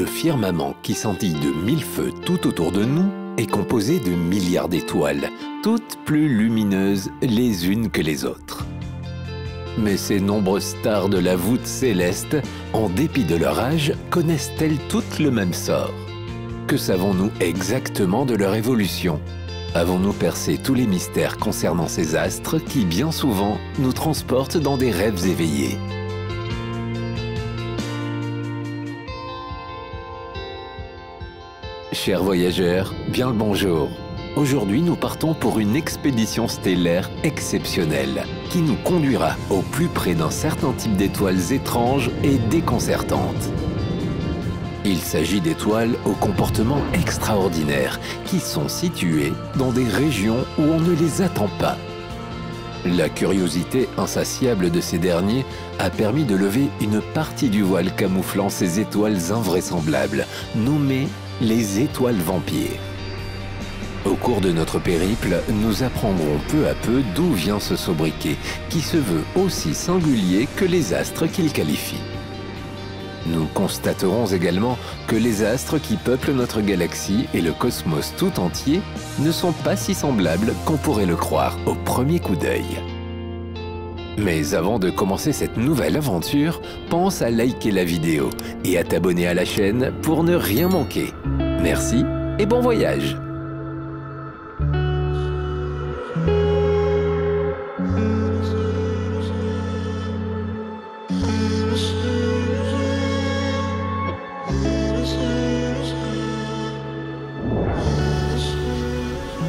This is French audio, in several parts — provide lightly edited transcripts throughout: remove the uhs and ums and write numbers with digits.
Le firmament qui scintille de mille feux tout autour de nous est composé de milliards d'étoiles, toutes plus lumineuses les unes que les autres. Mais ces nombreuses stars de la voûte céleste, en dépit de leur âge, connaissent-elles toutes le même sort? Que savons-nous exactement de leur évolution? Avons-nous percé tous les mystères concernant ces astres qui, bien souvent, nous transportent dans des rêves éveillés? Chers voyageurs, bien le bonjour. Aujourd'hui, nous partons pour une expédition stellaire exceptionnelle qui nous conduira au plus près d'un certain type d'étoiles étranges et déconcertantes. Il s'agit d'étoiles au comportement extraordinaire qui sont situées dans des régions où on ne les attend pas. La curiosité insatiable de ces derniers a permis de lever une partie du voile camouflant ces étoiles invraisemblables, nommées les étoiles vampires. Au cours de notre périple, nous apprendrons peu à peu d'où vient ce sobriquet, qui se veut aussi singulier que les astres qu'il qualifie. Nous constaterons également que les astres qui peuplent notre galaxie et le cosmos tout entier ne sont pas si semblables qu'on pourrait le croire au premier coup d'œil. Mais avant de commencer cette nouvelle aventure, pense à liker la vidéo et à t'abonner à la chaîne pour ne rien manquer. Merci et bon voyage!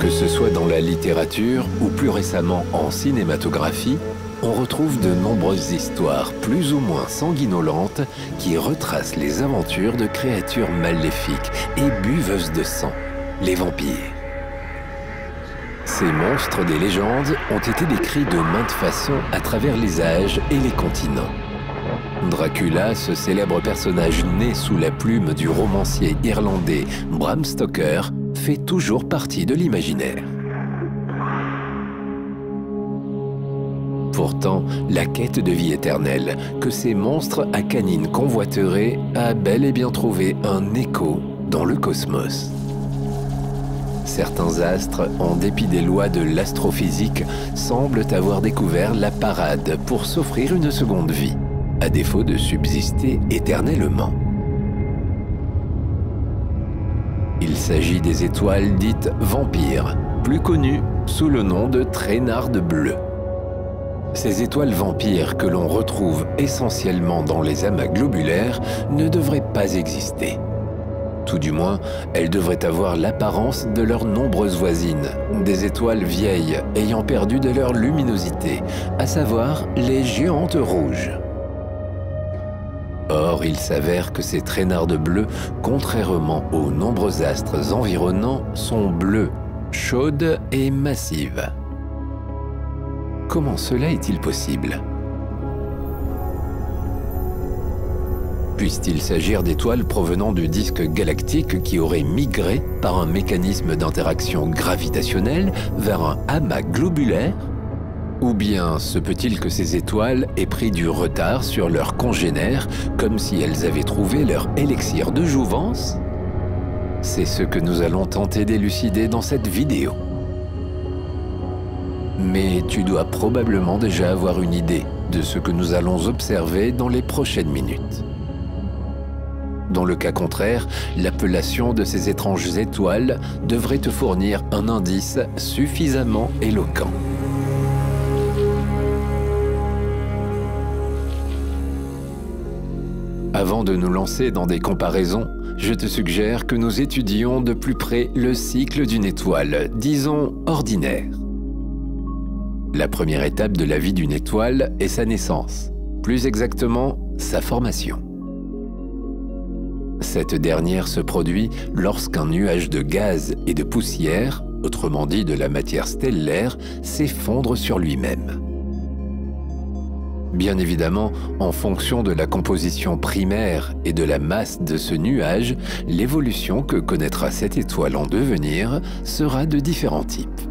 Que ce soit dans la littérature ou plus récemment en cinématographie, on retrouve de nombreuses histoires plus ou moins sanguinolentes qui retracent les aventures de créatures maléfiques et buveuses de sang, les vampires. Ces monstres des légendes ont été décrits de maintes façons à travers les âges et les continents. Dracula, ce célèbre personnage né sous la plume du romancier irlandais Bram Stoker, fait toujours partie de l'imaginaire. Pourtant, la quête de vie éternelle que ces monstres à canines convoiteraient a bel et bien trouvé un écho dans le cosmos. Certains astres, en dépit des lois de l'astrophysique, semblent avoir découvert la parade pour s'offrir une seconde vie, à défaut de subsister éternellement. Il s'agit des étoiles dites vampires, plus connues sous le nom de traînardes bleues. Ces étoiles vampires que l'on retrouve essentiellement dans les amas globulaires ne devraient pas exister. Tout du moins, elles devraient avoir l'apparence de leurs nombreuses voisines, des étoiles vieilles ayant perdu de leur luminosité, à savoir les géantes rouges. Or, il s'avère que ces traînardes bleues, contrairement aux nombreux astres environnants, sont bleues, chaudes et massives. Comment cela est-il possible? Puisse-t-il s'agir d'étoiles provenant du disque galactique qui auraient migré par un mécanisme d'interaction gravitationnelle vers un amas globulaire? Ou bien se peut-il que ces étoiles aient pris du retard sur leurs congénères, comme si elles avaient trouvé leur élixir de jouvence? C'est ce que nous allons tenter d'élucider dans cette vidéo. Mais tu dois probablement déjà avoir une idée de ce que nous allons observer dans les prochaines minutes. Dans le cas contraire, l'appellation de ces étranges étoiles devrait te fournir un indice suffisamment éloquent. Avant de nous lancer dans des comparaisons, je te suggère que nous étudions de plus près le cycle d'une étoile, disons ordinaire. La première étape de la vie d'une étoile est sa naissance, plus exactement sa formation. Cette dernière se produit lorsqu'un nuage de gaz et de poussière, autrement dit de la matière stellaire, s'effondre sur lui-même. Bien évidemment, en fonction de la composition primaire et de la masse de ce nuage, l'évolution que connaîtra cette étoile en devenir sera de différents types.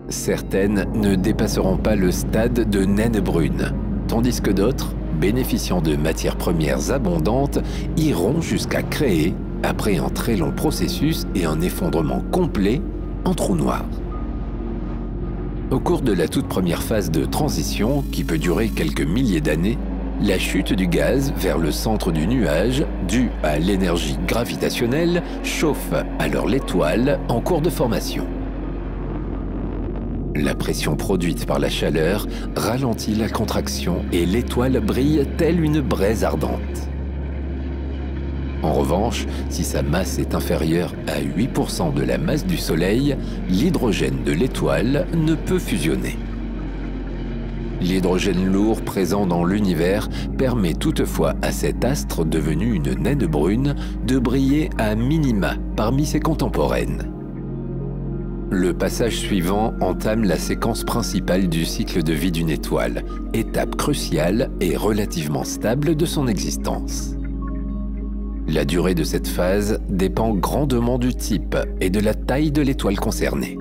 Certaines ne dépasseront pas le stade de naine brune, tandis que d'autres bénéficiant de matières premières abondantes, iront jusqu'à créer, après un très long processus et un effondrement complet, un trou noir. Au cours de la toute première phase de transition, qui peut durer quelques milliers d'années, la chute du gaz vers le centre du nuage, due à l'énergie gravitationnelle, chauffe alors l'étoile en cours de formation. La pression produite par la chaleur ralentit la contraction et l'étoile brille telle une braise ardente. En revanche, si sa masse est inférieure à 8% de la masse du Soleil, l'hydrogène de l'étoile ne peut fusionner. L'hydrogène lourd présent dans l'univers permet toutefois à cet astre devenu une naine brune de briller à minima parmi ses contemporaines. Le passage suivant entame la séquence principale du cycle de vie d'une étoile, étape cruciale et relativement stable de son existence. La durée de cette phase dépend grandement du type et de la taille de l'étoile concernée.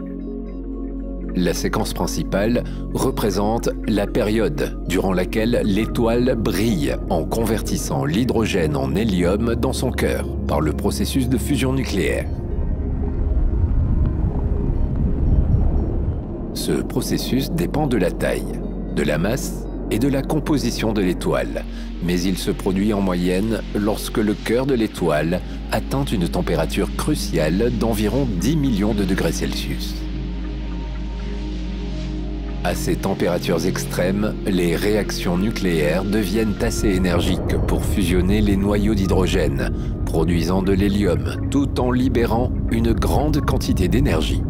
La séquence principale représente la période durant laquelle l'étoile brille en convertissant l'hydrogène en hélium dans son cœur par le processus de fusion nucléaire. Ce processus dépend de la taille, de la masse et de la composition de l'étoile, mais il se produit en moyenne lorsque le cœur de l'étoile atteint une température cruciale d'environ 10 millions de degrés Celsius. À ces températures extrêmes, les réactions nucléaires deviennent assez énergiques pour fusionner les noyaux d'hydrogène, produisant de l'hélium, tout en libérant une grande quantité d'énergie.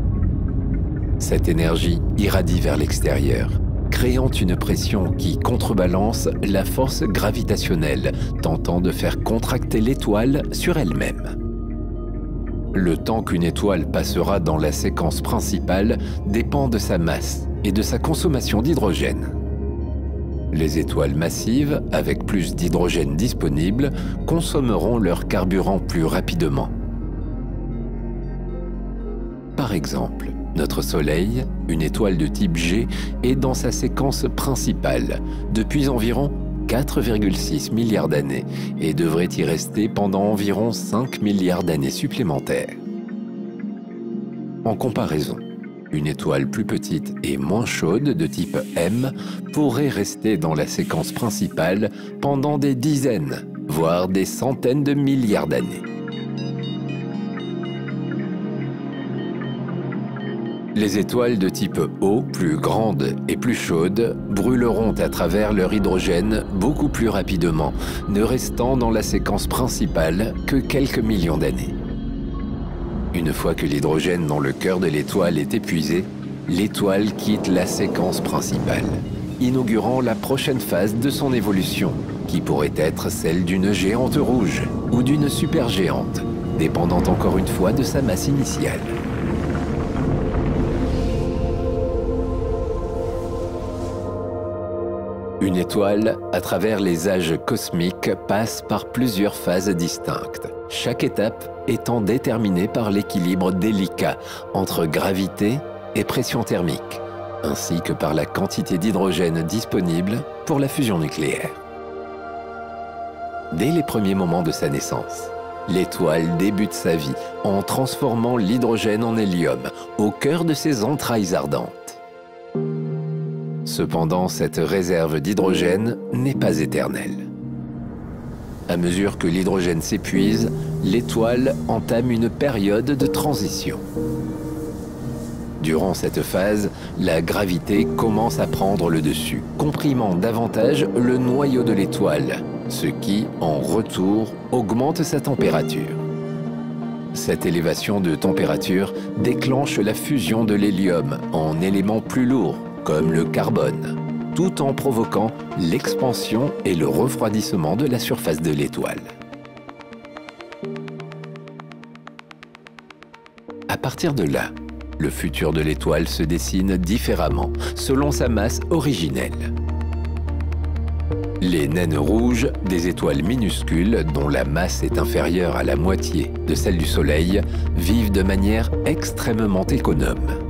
Cette énergie irradie vers l'extérieur, créant une pression qui contrebalance la force gravitationnelle, tentant de faire contracter l'étoile sur elle-même. Le temps qu'une étoile passera dans la séquence principale dépend de sa masse et de sa consommation d'hydrogène. Les étoiles massives, avec plus d'hydrogène disponible, consommeront leur carburant plus rapidement. Par exemple, notre Soleil, une étoile de type G, est dans sa séquence principale depuis environ 4,6 milliards d'années et devrait y rester pendant environ 5 milliards d'années supplémentaires. En comparaison, une étoile plus petite et moins chaude de type M pourrait rester dans la séquence principale pendant des dizaines, voire des centaines de milliards d'années. Les étoiles de type O, plus grandes et plus chaudes, brûleront à travers leur hydrogène beaucoup plus rapidement, ne restant dans la séquence principale que quelques millions d'années. Une fois que l'hydrogène dans le cœur de l'étoile est épuisé, l'étoile quitte la séquence principale, inaugurant la prochaine phase de son évolution, qui pourrait être celle d'une géante rouge ou d'une supergéante, dépendant encore une fois de sa masse initiale. Une étoile, à travers les âges cosmiques, passe par plusieurs phases distinctes, chaque étape étant déterminée par l'équilibre délicat entre gravité et pression thermique, ainsi que par la quantité d'hydrogène disponible pour la fusion nucléaire. Dès les premiers moments de sa naissance, l'étoile débute sa vie en transformant l'hydrogène en hélium au cœur de ses entrailles ardentes. Cependant, cette réserve d'hydrogène n'est pas éternelle. À mesure que l'hydrogène s'épuise, l'étoile entame une période de transition. Durant cette phase, la gravité commence à prendre le dessus, comprimant davantage le noyau de l'étoile, ce qui, en retour, augmente sa température. Cette élévation de température déclenche la fusion de l'hélium en éléments plus lourds, comme le carbone, tout en provoquant l'expansion et le refroidissement de la surface de l'étoile. À partir de là, le futur de l'étoile se dessine différemment, selon sa masse originelle. Les naines rouges, des étoiles minuscules dont la masse est inférieure à la moitié de celle du Soleil, vivent de manière extrêmement économe.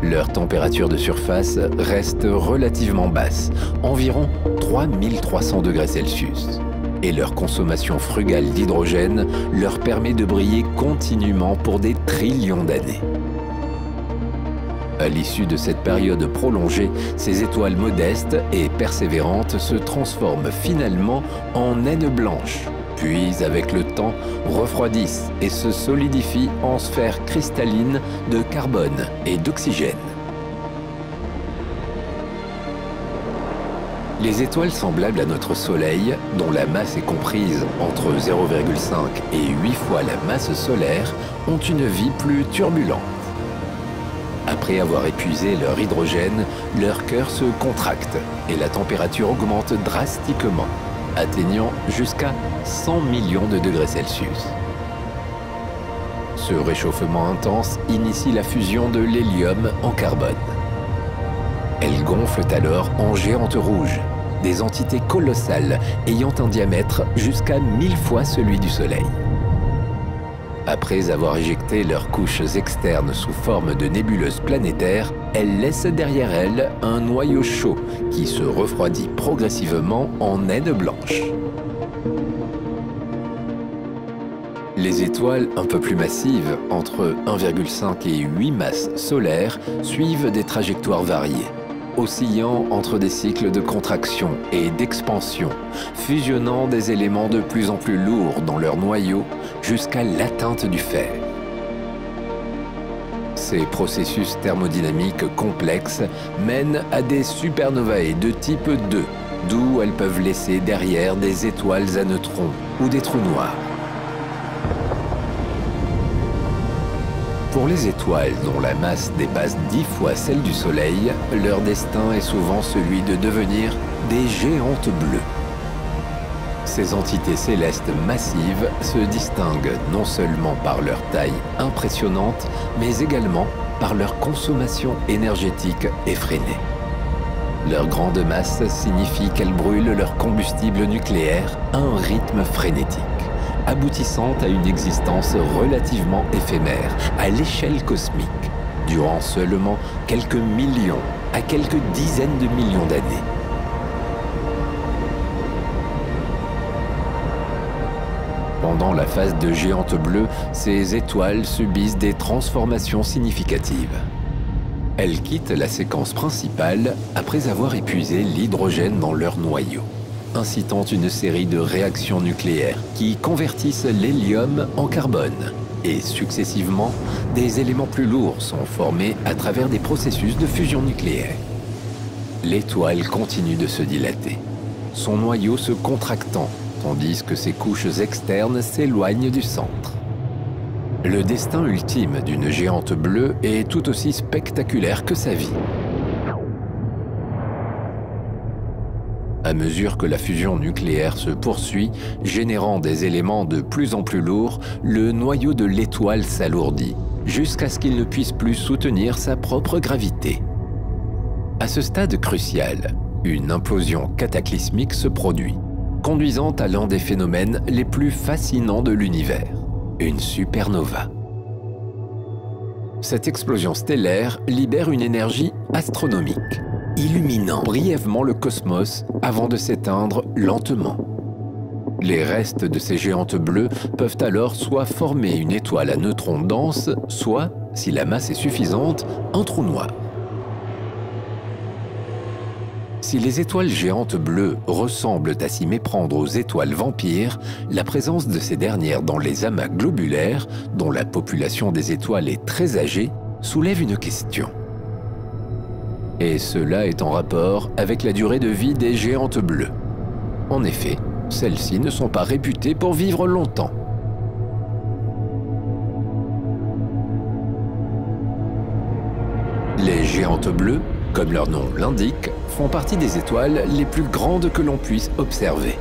Leur température de surface reste relativement basse, environ 3300 degrés Celsius. Et leur consommation frugale d'hydrogène leur permet de briller continuellement pour des trillions d'années. À l'issue de cette période prolongée, ces étoiles modestes et persévérantes se transforment finalement en naines blanches, puis avec le temps refroidissent et se solidifient en sphères cristallines de carbone et d'oxygène. Les étoiles semblables à notre Soleil, dont la masse est comprise entre 0,5 et 8 fois la masse solaire, ont une vie plus turbulente. Après avoir épuisé leur hydrogène, leur cœur se contracte et la température augmente drastiquement, atteignant jusqu'à 100 millions de degrés Celsius. Ce réchauffement intense initie la fusion de l'hélium en carbone. Elles gonflent alors en géantes rouges, des entités colossales ayant un diamètre jusqu'à 1000 fois celui du Soleil. Après avoir éjecté leurs couches externes sous forme de nébuleuses planétaires, elles laissent derrière elles un noyau chaud qui se refroidit progressivement en naines blanches. Les étoiles un peu plus massives, entre 1,5 et 8 masses solaires, suivent des trajectoires variées, oscillant entre des cycles de contraction et d'expansion, fusionnant des éléments de plus en plus lourds dans leur noyau jusqu'à l'atteinte du fer. Ces processus thermodynamiques complexes mènent à des supernovae de type 2, d'où elles peuvent laisser derrière des étoiles à neutrons ou des trous noirs. Pour les étoiles dont la masse dépasse 10 fois celle du Soleil, leur destin est souvent celui de devenir des géantes bleues. Ces entités célestes massives se distinguent non seulement par leur taille impressionnante, mais également par leur consommation énergétique effrénée. Leur grande masse signifie qu'elles brûlent leur combustible nucléaire à un rythme frénétique, aboutissant à une existence relativement éphémère à l'échelle cosmique, durant seulement quelques millions à quelques dizaines de millions d'années. Pendant la phase de géante bleue, ces étoiles subissent des transformations significatives. Elles quittent la séquence principale après avoir épuisé l'hydrogène dans leur noyau, incitant une série de réactions nucléaires qui convertissent l'hélium en carbone. Et successivement, des éléments plus lourds sont formés à travers des processus de fusion nucléaire. L'étoile continue de se dilater, son noyau se contractant, tandis que ses couches externes s'éloignent du centre. Le destin ultime d'une géante bleue est tout aussi spectaculaire que sa vie. À mesure que la fusion nucléaire se poursuit, générant des éléments de plus en plus lourds, le noyau de l'étoile s'alourdit, jusqu'à ce qu'il ne puisse plus soutenir sa propre gravité. À ce stade crucial, une implosion cataclysmique se produit, conduisant à l'un des phénomènes les plus fascinants de l'univers, une supernova. Cette explosion stellaire libère une énergie astronomique, illuminant brièvement le cosmos avant de s'éteindre lentement. Les restes de ces géantes bleues peuvent alors soit former une étoile à neutrons dense, soit, si la masse est suffisante, un trou noir. Si les étoiles géantes bleues ressemblent à s'y méprendre aux étoiles vampires, la présence de ces dernières dans les amas globulaires, dont la population des étoiles est très âgée, soulève une question. Et cela est en rapport avec la durée de vie des géantes bleues. En effet, celles-ci ne sont pas réputées pour vivre longtemps. Les géantes bleues, comme leur nom l'indique, font partie des étoiles les plus grandes que l'on puisse observer.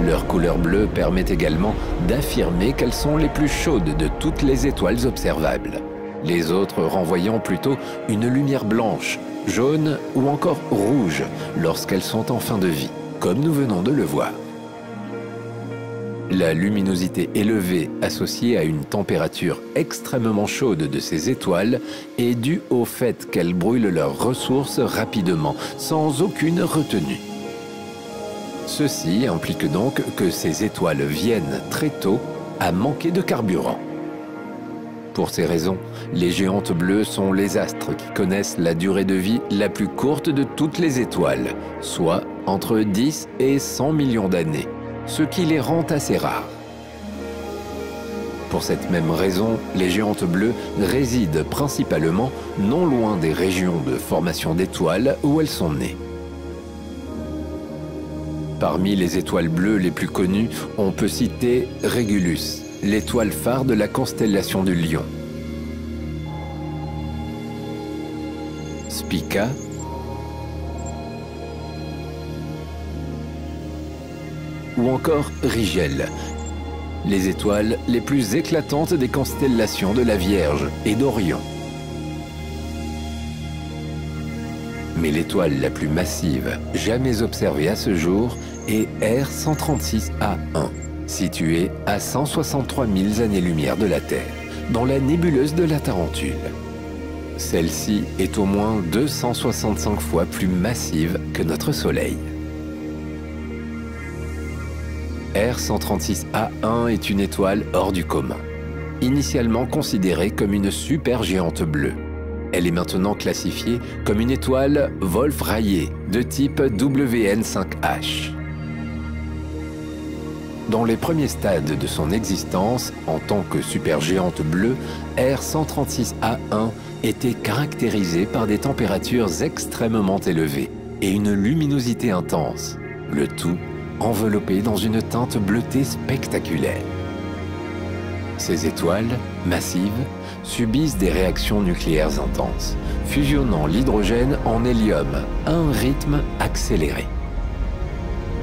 Leur couleur bleue permet également d'affirmer qu'elles sont les plus chaudes de toutes les étoiles observables, les autres renvoyant plutôt une lumière blanche, jaune ou encore rouge lorsqu'elles sont en fin de vie, comme nous venons de le voir. La luminosité élevée associée à une température extrêmement chaude de ces étoiles est due au fait qu'elles brûlent leurs ressources rapidement, sans aucune retenue. Ceci implique donc que ces étoiles viennent très tôt à manquer de carburant. Pour ces raisons, les géantes bleues sont les astres qui connaissent la durée de vie la plus courte de toutes les étoiles, soit entre 10 et 100 millions d'années, ce qui les rend assez rares. Pour cette même raison, les géantes bleues résident principalement non loin des régions de formation d'étoiles où elles sont nées. Parmi les étoiles bleues les plus connues, on peut citer Régulus, l'étoile phare de la constellation du Lion, Spica, ou encore Rigel, les étoiles les plus éclatantes des constellations de la Vierge et d'Orion. Mais l'étoile la plus massive jamais observée à ce jour est R136A1, située à 163 000 années-lumière de la Terre, dans la nébuleuse de la Tarentule. Celle-ci est au moins 265 fois plus massive que notre Soleil. R136A1 est une étoile hors du commun, initialement considérée comme une supergéante bleue. Elle est maintenant classifiée comme une étoile Wolf-Rayet de type WN5H. Dans les premiers stades de son existence, en tant que supergéante bleue, R136A1 était caractérisée par des températures extrêmement élevées et une luminosité intense, le tout enveloppé dans une teinte bleutée spectaculaire. Ces étoiles, massives, subissent des réactions nucléaires intenses, fusionnant l'hydrogène en hélium à un rythme accéléré.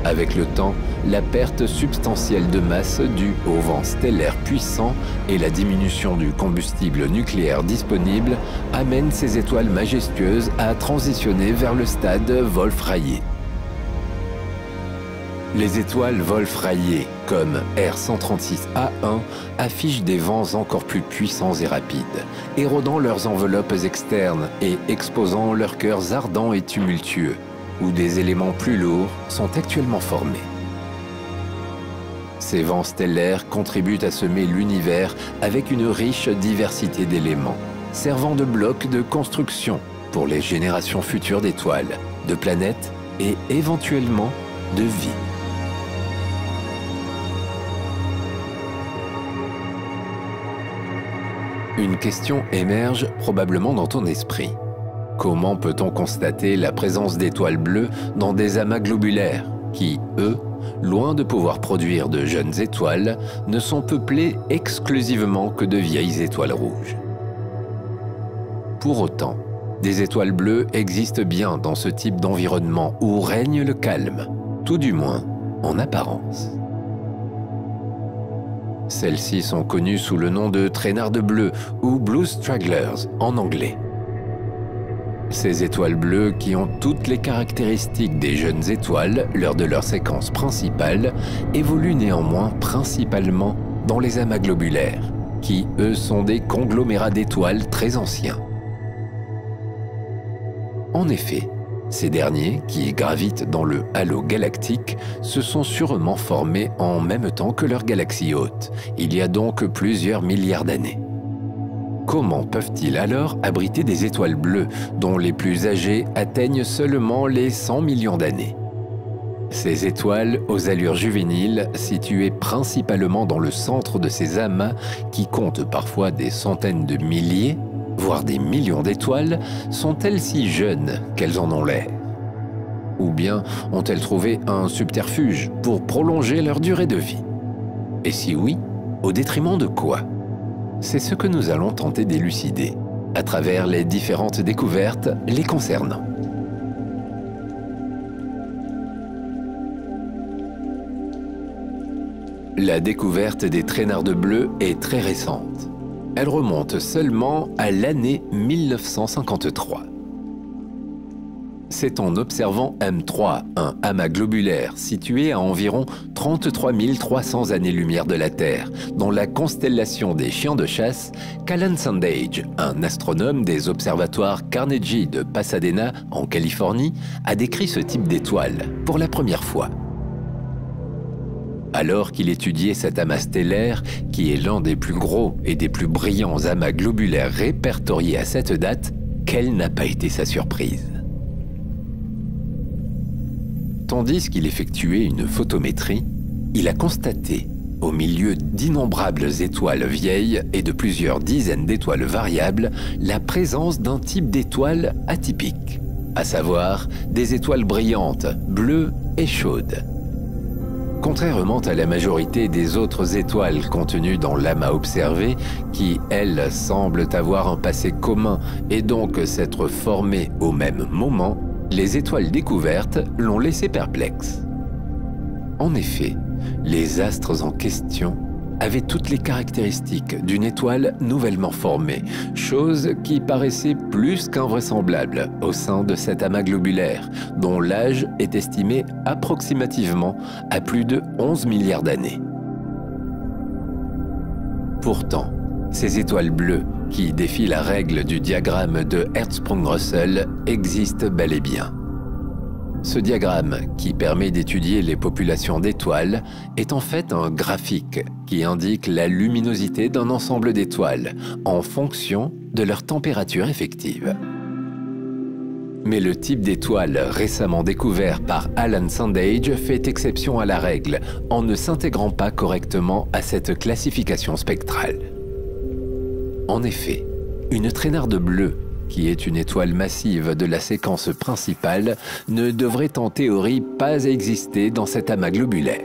Avec le temps, la perte substantielle de masse due au vent stellaire puissant et la diminution du combustible nucléaire disponible amènent ces étoiles majestueuses à transitionner vers le stade Wolf-Rayet. Les étoiles Wolf-Rayet, comme R136A1, affichent des vents encore plus puissants et rapides, érodant leurs enveloppes externes et exposant leurs cœurs ardents et tumultueux, où des éléments plus lourds sont actuellement formés. Ces vents stellaires contribuent à semer l'univers avec une riche diversité d'éléments, servant de blocs de construction pour les générations futures d'étoiles, de planètes et éventuellement de vie. Une question émerge probablement dans ton esprit. Comment peut-on constater la présence d'étoiles bleues dans des amas globulaires qui, eux, loin de pouvoir produire de jeunes étoiles, ne sont peuplés exclusivement que de vieilles étoiles rouges? Pour autant, des étoiles bleues existent bien dans ce type d'environnement où règne le calme, tout du moins en apparence. Celles-ci sont connues sous le nom de traînardes bleues ou Blue Stragglers en anglais. Ces étoiles bleues, qui ont toutes les caractéristiques des jeunes étoiles lors de leur séquence principale, évoluent néanmoins principalement dans les amas globulaires, qui, eux, sont des conglomérats d'étoiles très anciens. En effet, ces derniers, qui gravitent dans le halo galactique, se sont sûrement formés en même temps que leur galaxie hôte, il y a donc plusieurs milliards d'années. Comment peuvent-ils alors abriter des étoiles bleues, dont les plus âgées atteignent seulement les 100 millions d'années? Ces étoiles aux allures juvéniles, situées principalement dans le centre de ces amas, qui comptent parfois des centaines de milliers, voire des millions d'étoiles, sont-elles si jeunes qu'elles en ont l'air? Ou bien ont-elles trouvé un subterfuge pour prolonger leur durée de vie? Et si oui, au détriment de quoi? C'est ce que nous allons tenter d'élucider à travers les différentes découvertes les concernant. La découverte des traînardes bleues est très récente. Elle remonte seulement à l'année 1953. C'est en observant M3, un amas globulaire situé à environ 33 300 années-lumière de la Terre, dans la constellation des chiens de chasse, qu'Alan Sandage, un astronome des observatoires Carnegie de Pasadena, en Californie, a décrit ce type d'étoile pour la première fois. Alors qu'il étudiait cet amas stellaire, qui est l'un des plus gros et des plus brillants amas globulaires répertoriés à cette date, quelle n'a pas été sa surprise? Tandis qu'il effectuait une photométrie, il a constaté, au milieu d'innombrables étoiles vieilles et de plusieurs dizaines d'étoiles variables, la présence d'un type d'étoile atypique, à savoir des étoiles brillantes, bleues et chaudes. Contrairement à la majorité des autres étoiles contenues dans l'amas observé, qui, elles, semblent avoir un passé commun et donc s'être formées au même moment, les étoiles découvertes l'ont laissé perplexe. En effet, les astres en question avaient toutes les caractéristiques d'une étoile nouvellement formée, chose qui paraissait plus qu'invraisemblable au sein de cet amas globulaire, dont l'âge est estimé approximativement à plus de 11 milliards d'années. Pourtant, ces étoiles bleues, qui défient la règle du diagramme de Hertzsprung-Russell, existent bel et bien. Ce diagramme, qui permet d'étudier les populations d'étoiles, est en fait un graphique qui indique la luminosité d'un ensemble d'étoiles en fonction de leur température effective. Mais le type d'étoile récemment découvert par Alan Sandage fait exception à la règle en ne s'intégrant pas correctement à cette classification spectrale. En effet, une traînarde bleue, qui est une étoile massive de la séquence principale, ne devrait en théorie pas exister dans cet amas globulaire.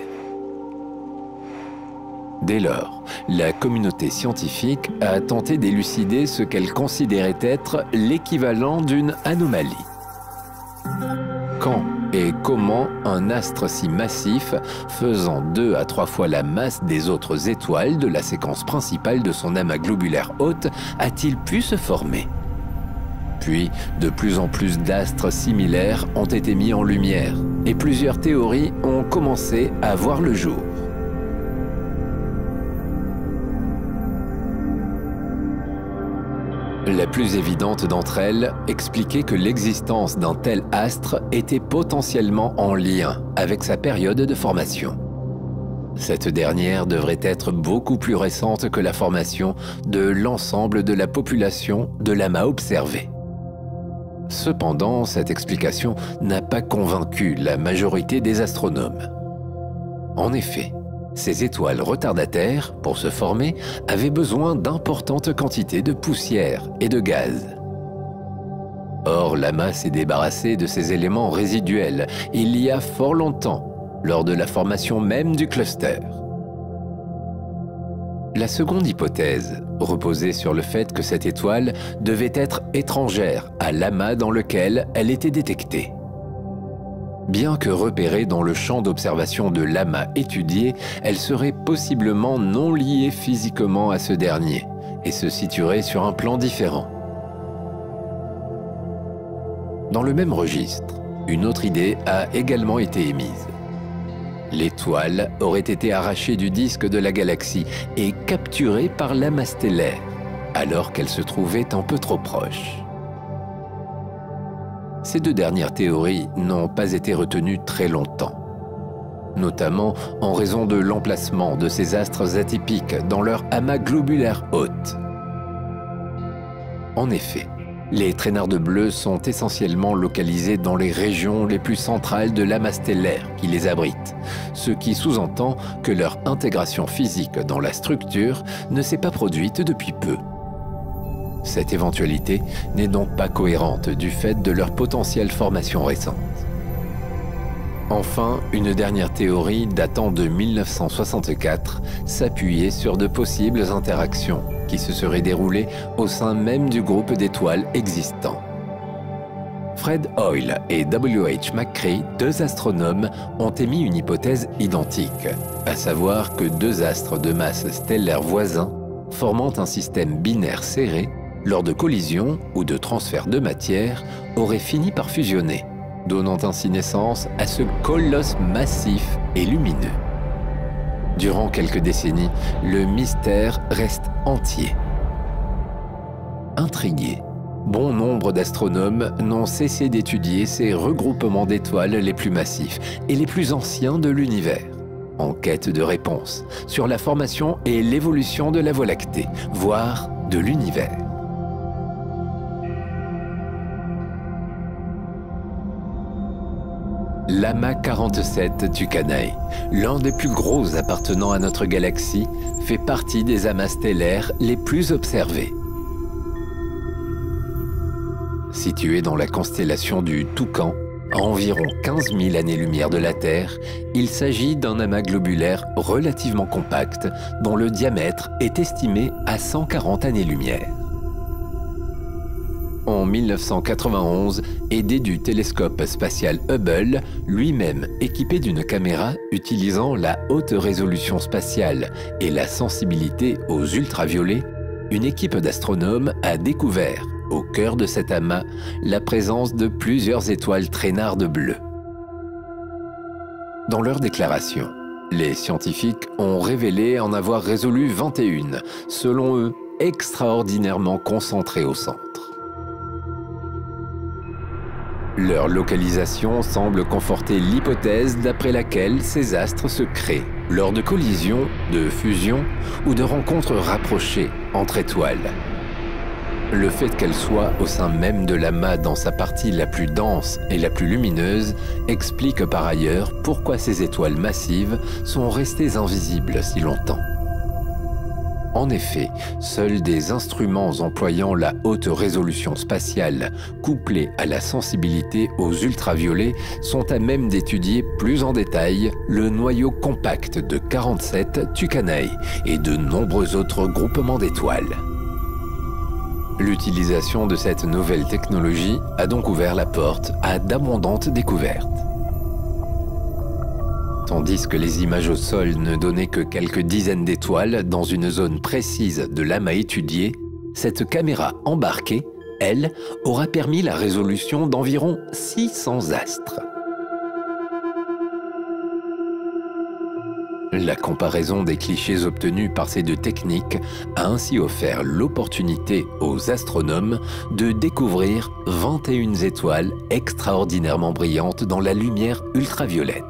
Dès lors, la communauté scientifique a tenté d'élucider ce qu'elle considérait être l'équivalent d'une anomalie. Quand et comment un astre si massif, faisant 2 à 3 fois la masse des autres étoiles de la séquence principale de son amas globulaire hôte, a-t-il pu se former? Puis, de plus en plus d'astres similaires ont été mis en lumière et plusieurs théories ont commencé à voir le jour. La plus évidente d'entre elles expliquait que l'existence d'un tel astre était potentiellement en lien avec sa période de formation. Cette dernière devrait être beaucoup plus récente que la formation de l'ensemble de la population de l'amas observé. Cependant, cette explication n'a pas convaincu la majorité des astronomes. En effet, ces étoiles retardataires, pour se former, avaient besoin d'importantes quantités de poussière et de gaz. Or, l'amas s'est débarrassé de ces éléments résiduels il y a fort longtemps, lors de la formation même du cluster. La seconde hypothèse reposait sur le fait que cette étoile devait être étrangère à l'amas dans lequel elle était détectée. Bien que repérée dans le champ d'observation de l'amas étudié, elle serait possiblement non liée physiquement à ce dernier et se situerait sur un plan différent. Dans le même registre, une autre idée a également été émise. L'étoile aurait été arrachée du disque de la galaxie et capturée par l'amas stellaire, alors qu'elle se trouvait un peu trop proche. Ces deux dernières théories n'ont pas été retenues très longtemps, notamment en raison de l'emplacement de ces astres atypiques dans leur amas globulaire hôte. En effet, les traînardes bleues sont essentiellement localisées dans les régions les plus centrales de l'amas stellaire qui les abritent, ce qui sous-entend que leur intégration physique dans la structure ne s'est pas produite depuis peu. Cette éventualité n'est donc pas cohérente du fait de leur potentielle formation récente. Enfin, une dernière théorie datant de 1964 s'appuyait sur de possibles interactions qui se seraient déroulées au sein même du groupe d'étoiles existant. Fred Hoyle et W.H. McCree, deux astronomes, ont émis une hypothèse identique, à savoir que deux astres de masse stellaire voisins, formant un système binaire serré, lors de collisions ou de transferts de matière, auraient fini par fusionner, donnant ainsi naissance à ce colosse massif et lumineux. Durant quelques décennies, le mystère reste entier. Intrigués, bon nombre d'astronomes n'ont cessé d'étudier ces regroupements d'étoiles les plus massifs et les plus anciens de l'univers, en quête de réponses sur la formation et l'évolution de la Voie lactée, voire de l'univers. Lama 47 Tucanae, l'un des plus gros appartenant à notre galaxie, fait partie des amas stellaires les plus observés. Situé dans la constellation du Toucan, à environ 15 000 années-lumière de la Terre, il s'agit d'un amas globulaire relativement compact dont le diamètre est estimé à 140 années-lumière. En 1991, aidé du télescope spatial Hubble, lui-même équipé d'une caméra utilisant la haute résolution spatiale et la sensibilité aux ultraviolets, une équipe d'astronomes a découvert, au cœur de cet amas, la présence de plusieurs étoiles traînardes bleues. Dans leur déclaration, les scientifiques ont révélé en avoir résolu 21, selon eux, extraordinairement concentrées au centre. Leur localisation semble conforter l'hypothèse d'après laquelle ces astres se créent lors de collisions, de fusions ou de rencontres rapprochées entre étoiles. Le fait qu'elles soient au sein même de l'amas dans sa partie la plus dense et la plus lumineuse explique par ailleurs pourquoi ces étoiles massives sont restées invisibles si longtemps. En effet, seuls des instruments employant la haute résolution spatiale, couplés à la sensibilité aux ultraviolets, sont à même d'étudier plus en détail le noyau compact de 47 Tucanae et de nombreux autres groupements d'étoiles. L'utilisation de cette nouvelle technologie a donc ouvert la porte à d'abondantes découvertes. Tandis que les images au sol ne donnaient que quelques dizaines d'étoiles dans une zone précise de l'amas étudié, cette caméra embarquée, elle, aura permis la résolution d'environ 600 astres. La comparaison des clichés obtenus par ces deux techniques a ainsi offert l'opportunité aux astronomes de découvrir 21 étoiles extraordinairement brillantes dans la lumière ultraviolette.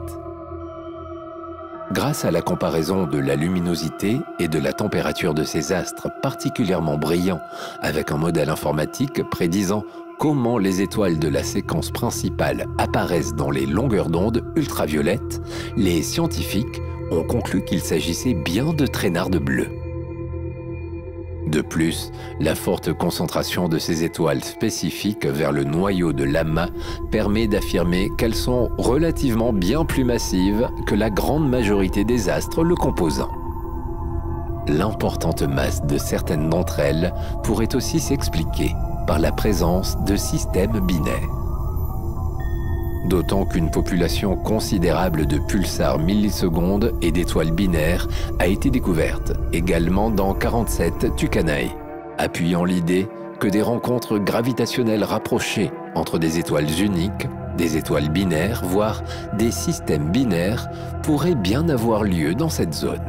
Grâce à la comparaison de la luminosité et de la température de ces astres particulièrement brillants avec un modèle informatique prédisant comment les étoiles de la séquence principale apparaissent dans les longueurs d'onde ultraviolettes, les scientifiques ont conclu qu'il s'agissait bien de traînardes bleues. De plus, la forte concentration de ces étoiles spécifiques vers le noyau de l'amas permet d'affirmer qu'elles sont relativement bien plus massives que la grande majorité des astres le composant. L'importante masse de certaines d'entre elles pourrait aussi s'expliquer par la présence de systèmes binaires. D'autant qu'une population considérable de pulsars millisecondes et d'étoiles binaires a été découverte, également dans 47 Tucanae, appuyant l'idée que des rencontres gravitationnelles rapprochées entre des étoiles uniques, des étoiles binaires, voire des systèmes binaires, pourraient bien avoir lieu dans cette zone.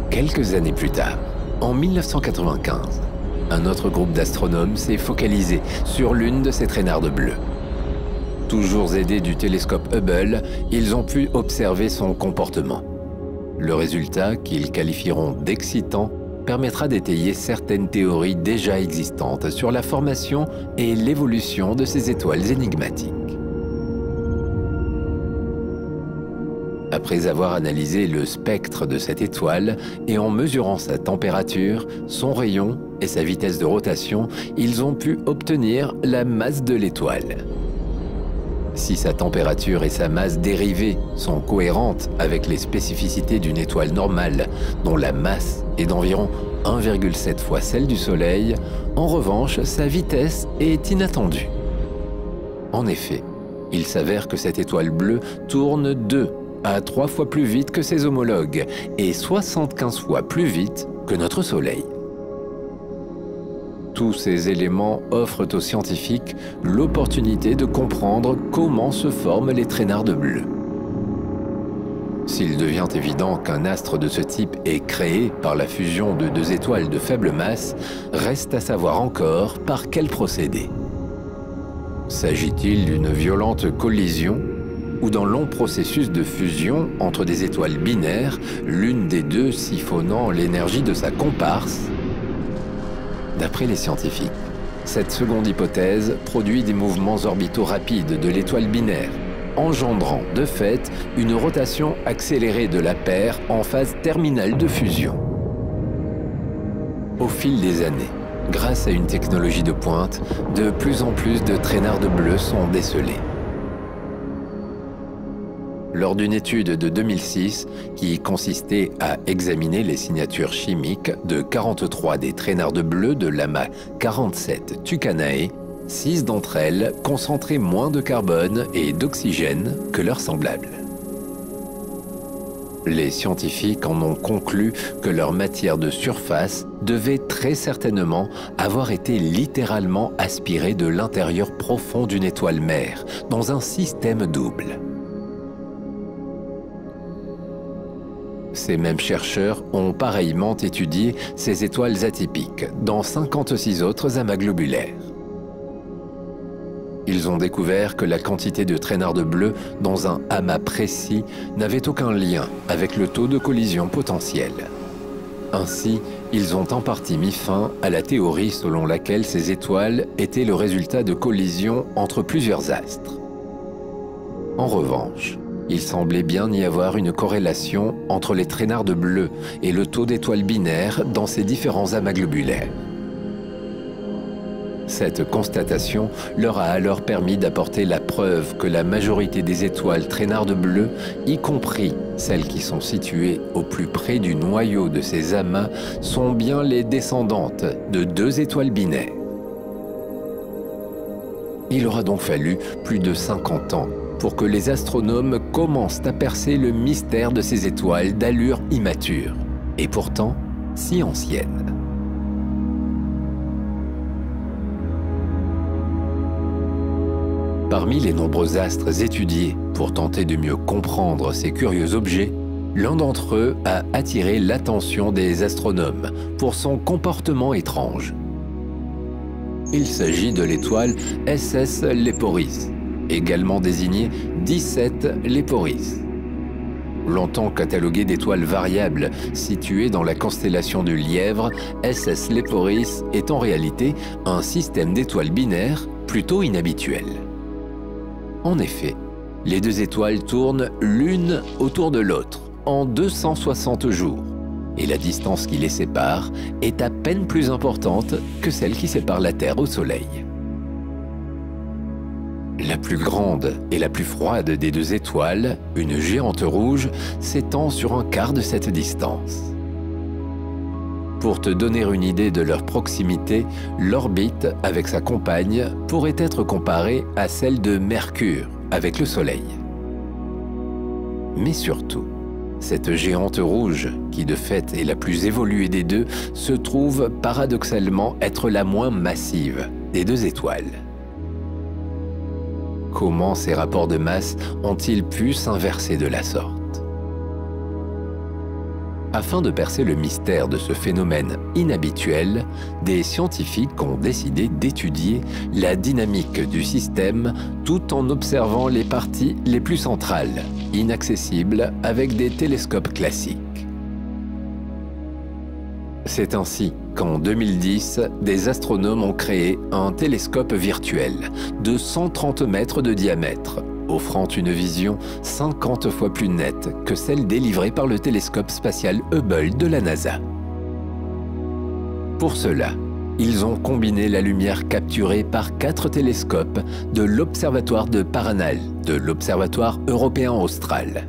Quelques années plus tard, en 1995, un autre groupe d'astronomes s'est focalisé sur l'une de ces traînardes bleues. Toujours aidés du télescope Hubble, ils ont pu observer son comportement. Le résultat, qu'ils qualifieront d'excitant, permettra d'étayer certaines théories déjà existantes sur la formation et l'évolution de ces étoiles énigmatiques. Après avoir analysé le spectre de cette étoile et en mesurant sa température, son rayon et sa vitesse de rotation, ils ont pu obtenir la masse de l'étoile. Si sa température et sa masse dérivée sont cohérentes avec les spécificités d'une étoile normale, dont la masse est d'environ 1,7 fois celle du Soleil, en revanche, sa vitesse est inattendue. En effet, il s'avère que cette étoile bleue tourne 2 à 3 fois plus vite que ses homologues et 75 fois plus vite que notre Soleil. Tous ces éléments offrent aux scientifiques l'opportunité de comprendre comment se forment les traînardes bleues. S'il devient évident qu'un astre de ce type est créé par la fusion de deux étoiles de faible masse, reste à savoir encore par quel procédé. S'agit-il d'une violente collision ou d'un long processus de fusion entre des étoiles binaires, l'une des deux siphonnant l'énergie de sa comparse? D'après les scientifiques, cette seconde hypothèse produit des mouvements orbitaux rapides de l'étoile binaire, engendrant de fait une rotation accélérée de la paire en phase terminale de fusion. Au fil des années, grâce à une technologie de pointe, de plus en plus de traînards bleus sont décelés. Lors d'une étude de 2006 qui consistait à examiner les signatures chimiques de 43 des traînards bleus de l'amas 47 Tucanae, 6 d'entre elles concentraient moins de carbone et d'oxygène que leurs semblables. Les scientifiques en ont conclu que leur matière de surface devait très certainement avoir été littéralement aspirée de l'intérieur profond d'une étoile mère, dans un système double. Ces mêmes chercheurs ont pareillement étudié ces étoiles atypiques dans 56 autres amas globulaires. Ils ont découvert que la quantité de traînards bleus dans un amas précis n'avait aucun lien avec le taux de collision potentiel. Ainsi, ils ont en partie mis fin à la théorie selon laquelle ces étoiles étaient le résultat de collisions entre plusieurs astres. En revanche, il semblait bien y avoir une corrélation entre les traînards bleus et le taux d'étoiles binaires dans ces différents amas globulaires. Cette constatation leur a alors permis d'apporter la preuve que la majorité des étoiles traînards bleus, y compris celles qui sont situées au plus près du noyau de ces amas, sont bien les descendantes de 2 étoiles binaires. Il aura donc fallu plus de 50 ans pour que les astronomes commencent à percer le mystère de ces étoiles d'allure immature, et pourtant si anciennes. Parmi les nombreux astres étudiés pour tenter de mieux comprendre ces curieux objets, l'un d'entre eux a attiré l'attention des astronomes pour son comportement étrange. Il s'agit de l'étoile SS Leporis, également désignée 17 Leporis. Longtemps cataloguée d'étoiles variables située dans la constellation du Lièvre, SS Leporis est en réalité un système d'étoiles binaires plutôt inhabituel. En effet, les 2 étoiles tournent l'une autour de l'autre en 260 jours, et la distance qui les sépare est à peine plus importante que celle qui sépare la Terre au Soleil. La plus grande et la plus froide des 2 étoiles, une géante rouge, s'étend sur un quart de cette distance. Pour te donner une idée de leur proximité, l'orbite avec sa compagne pourrait être comparée à celle de Mercure avec le Soleil. Mais surtout, cette géante rouge, qui de fait est la plus évoluée des 2, se trouve paradoxalement être la moins massive des 2 étoiles. Comment ces rapports de masse ont-ils pu s'inverser de la sorte? Afin de percer le mystère de ce phénomène inhabituel, des scientifiques ont décidé d'étudier la dynamique du système tout en observant les parties les plus centrales, inaccessibles avec des télescopes classiques. C'est ainsi qu'en 2010, des astronomes ont créé un télescope virtuel de 130 mètres de diamètre, offrant une vision 50 fois plus nette que celle délivrée par le télescope spatial Hubble de la NASA. Pour cela, ils ont combiné la lumière capturée par 4 télescopes de l'Observatoire de Paranal, de l'Observatoire européen austral.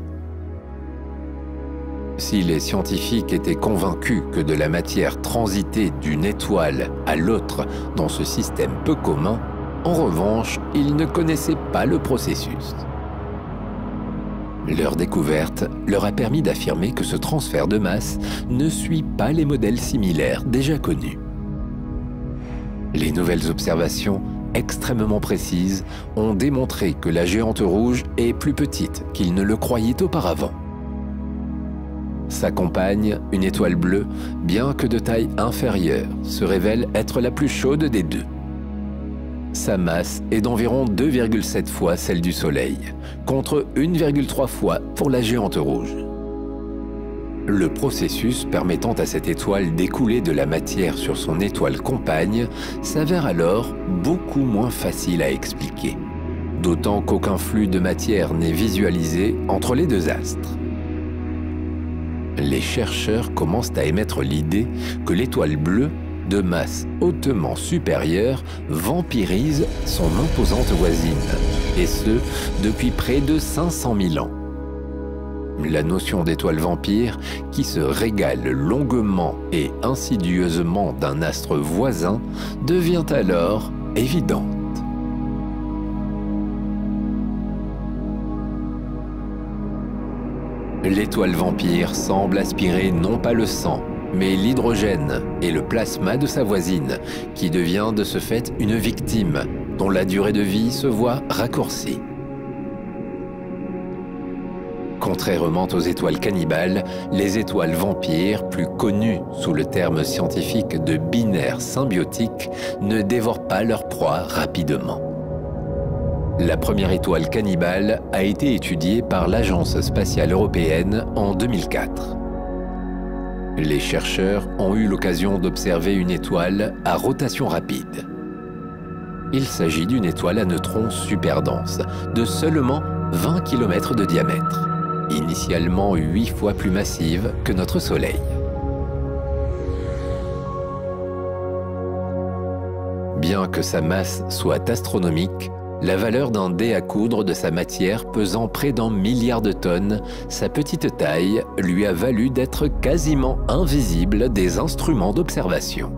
Si les scientifiques étaient convaincus que de la matière transitait d'une étoile à l'autre dans ce système peu commun, en revanche, ils ne connaissaient pas le processus. Leur découverte leur a permis d'affirmer que ce transfert de masse ne suit pas les modèles similaires déjà connus. Les nouvelles observations, extrêmement précises, ont démontré que la géante rouge est plus petite qu'ils ne le croyaient auparavant. Sa compagne, une étoile bleue, bien que de taille inférieure, se révèle être la plus chaude des 2. Sa masse est d'environ 2,7 fois celle du Soleil, contre 1,3 fois pour la géante rouge. Le processus permettant à cette étoile d'écouler de la matière sur son étoile compagne s'avère alors beaucoup moins facile à expliquer, d'autant qu'aucun flux de matière n'est visualisé entre les deux astres. Les chercheurs commencent à émettre l'idée que l'étoile bleue, de masse hautement supérieure, vampirise son imposante voisine, et ce, depuis près de 500 000 ans. La notion d'étoile vampire, qui se régale longuement et insidieusement d'un astre voisin, devient alors évidente. L'étoile vampire semble aspirer non pas le sang, mais l'hydrogène et le plasma de sa voisine, qui devient de ce fait une victime, dont la durée de vie se voit raccourcie. Contrairement aux étoiles cannibales, les étoiles vampires, plus connues sous le terme scientifique de binaires symbiotiques, ne dévorent pas leur proie rapidement. La première étoile cannibale a été étudiée par l'Agence spatiale européenne en 2004. Les chercheurs ont eu l'occasion d'observer une étoile à rotation rapide. Il s'agit d'une étoile à neutrons super dense, de seulement 20 km de diamètre, initialement 8 fois plus massive que notre Soleil. Bien que sa masse soit astronomique, la valeur d'un dé à coudre de sa matière pesant près d'1 milliard de tonnes, sa petite taille lui a valu d'être quasiment invisible des instruments d'observation.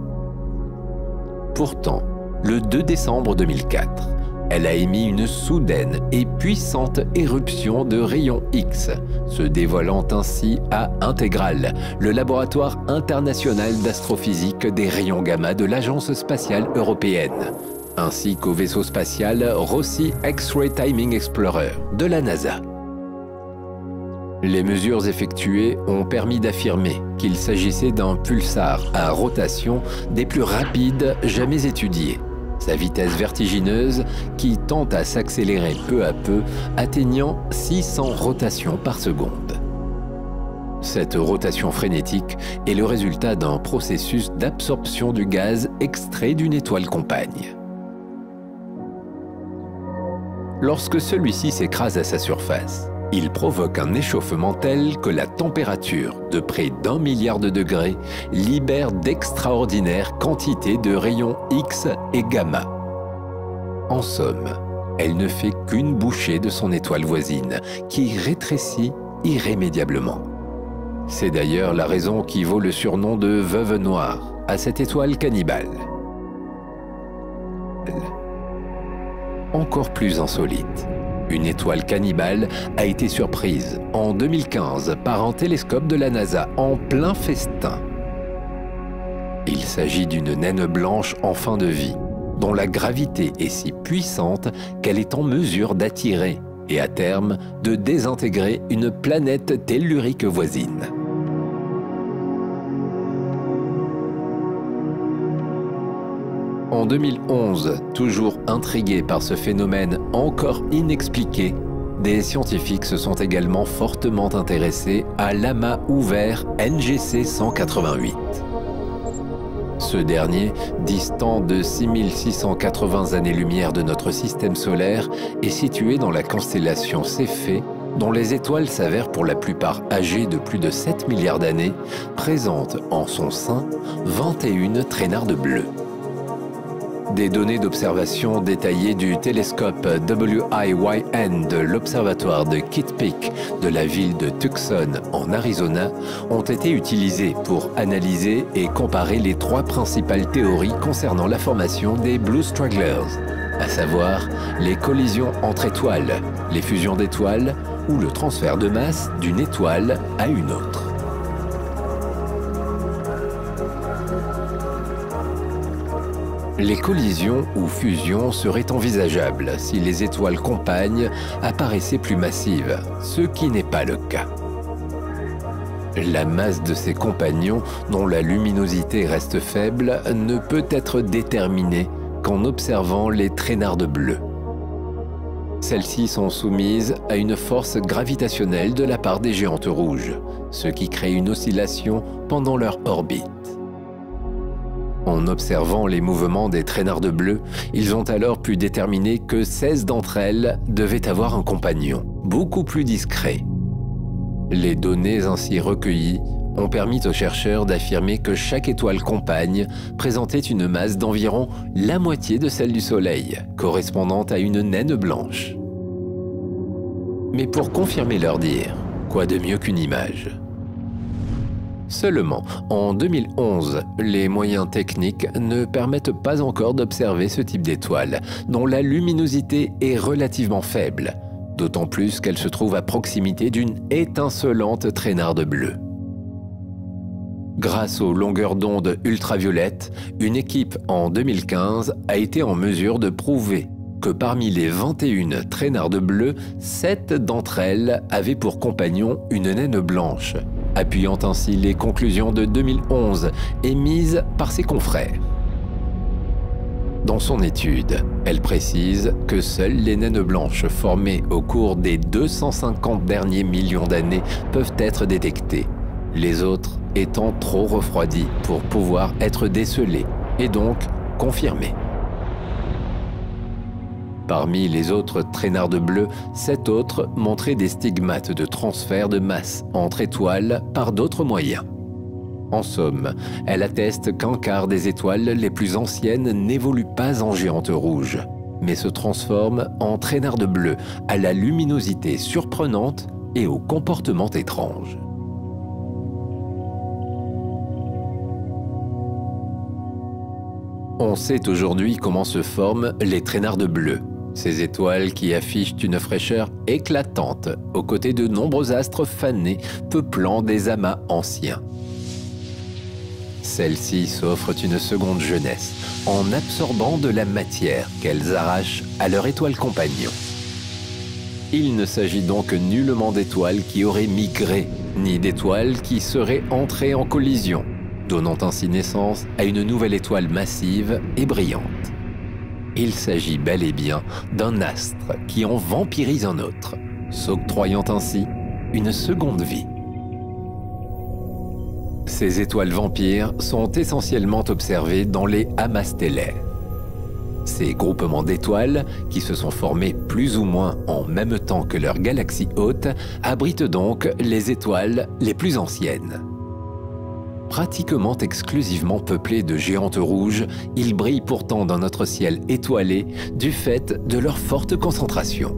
Pourtant, le 2 décembre 2004, elle a émis une soudaine et puissante éruption de rayons X, se dévoilant ainsi à Integral, le laboratoire international d'astrophysique des rayons gamma de l'Agence spatiale européenne, ainsi qu'au vaisseau spatial Rossi X-Ray Timing Explorer de la NASA. Les mesures effectuées ont permis d'affirmer qu'il s'agissait d'un pulsar à rotation des plus rapides jamais étudiés. Sa vitesse vertigineuse qui tend à s'accélérer peu à peu, atteignant 600 rotations par seconde. Cette rotation frénétique est le résultat d'un processus d'absorption du gaz extrait d'une étoile compagne. Lorsque celui-ci s'écrase à sa surface, il provoque un échauffement tel que la température, de près d'1 milliard de degrés, libère d'extraordinaires quantités de rayons X et gamma. En somme, elle ne fait qu'une bouchée de son étoile voisine, qui rétrécit irrémédiablement. C'est d'ailleurs la raison qui vaut le surnom de Veuve Noire à cette étoile cannibale. Encore plus insolite, une étoile cannibale a été surprise en 2015 par un télescope de la NASA en plein festin. Il s'agit d'une naine blanche en fin de vie, dont la gravité est si puissante qu'elle est en mesure d'attirer et à terme de désintégrer une planète tellurique voisine. En 2011, toujours intrigués par ce phénomène encore inexpliqué, des scientifiques se sont également fortement intéressés à l'amas ouvert NGC 188. Ce dernier, distant de 6680 années-lumière de notre système solaire, est situé dans la constellation Céphée, dont les étoiles s'avèrent pour la plupart âgées de plus de 7 milliards d'années, présente en son sein 21 traînardes bleues. Des données d'observation détaillées du télescope WIYN de l'observatoire de Kitt Peak de la ville de Tucson en Arizona ont été utilisées pour analyser et comparer les 3 principales théories concernant la formation des Blue Stragglers, à savoir les collisions entre étoiles, les fusions d'étoiles ou le transfert de masse d'une étoile à une autre. Les collisions ou fusions seraient envisageables si les étoiles compagnes apparaissaient plus massives, ce qui n'est pas le cas. La masse de ces compagnons, dont la luminosité reste faible, ne peut être déterminée qu'en observant les traînardes bleues. Celles-ci sont soumises à une force gravitationnelle de la part des géantes rouges, ce qui crée une oscillation pendant leur orbite. En observant les mouvements des traînardes bleues, ils ont alors pu déterminer que 16 d'entre elles devaient avoir un compagnon, beaucoup plus discret. Les données ainsi recueillies ont permis aux chercheurs d'affirmer que chaque étoile compagne présentait une masse d'environ la moitié de celle du Soleil, correspondant à une naine blanche. Mais pour confirmer leur dire, quoi de mieux qu'une image? Seulement, en 2011, les moyens techniques ne permettent pas encore d'observer ce type d'étoile, dont la luminosité est relativement faible, d'autant plus qu'elle se trouve à proximité d'une étincelante traînarde bleue. Grâce aux longueurs d'onde ultraviolettes, une équipe en 2015 a été en mesure de prouver que parmi les 21 traînardes bleues, 7 d'entre elles avaient pour compagnon une naine blanche, appuyant ainsi les conclusions de 2011 émises par ses confrères. Dans son étude, elle précise que seules les naines blanches formées au cours des 250 derniers millions d'années peuvent être détectées, les autres étant trop refroidies pour pouvoir être décelées et donc confirmées. Parmi les autres traînardes bleues, 7 autres montraient des stigmates de transfert de masse entre étoiles par d'autres moyens. En somme, elle atteste qu'un quart des étoiles les plus anciennes n'évoluent pas en géantes rouges, mais se transforment en traînardes bleues à la luminosité surprenante et au comportement étrange. On sait aujourd'hui comment se forment les traînardes bleues, ces étoiles qui affichent une fraîcheur éclatante aux côtés de nombreux astres fanés peuplant des amas anciens. Celles-ci s'offrent une seconde jeunesse en absorbant de la matière qu'elles arrachent à leur étoile compagnon. Il ne s'agit donc nullement d'étoiles qui auraient migré, ni d'étoiles qui seraient entrées en collision, donnant ainsi naissance à une nouvelle étoile massive et brillante. Il s'agit bel et bien d'un astre qui en vampirise un autre, s'octroyant ainsi une seconde vie. Ces étoiles vampires sont essentiellement observées dans les amas stellaires. Ces groupements d'étoiles, qui se sont formés plus ou moins en même temps que leur galaxie hôte, abritent donc les étoiles les plus anciennes. Pratiquement exclusivement peuplés de géantes rouges, ils brillent pourtant dans notre ciel étoilé du fait de leur forte concentration.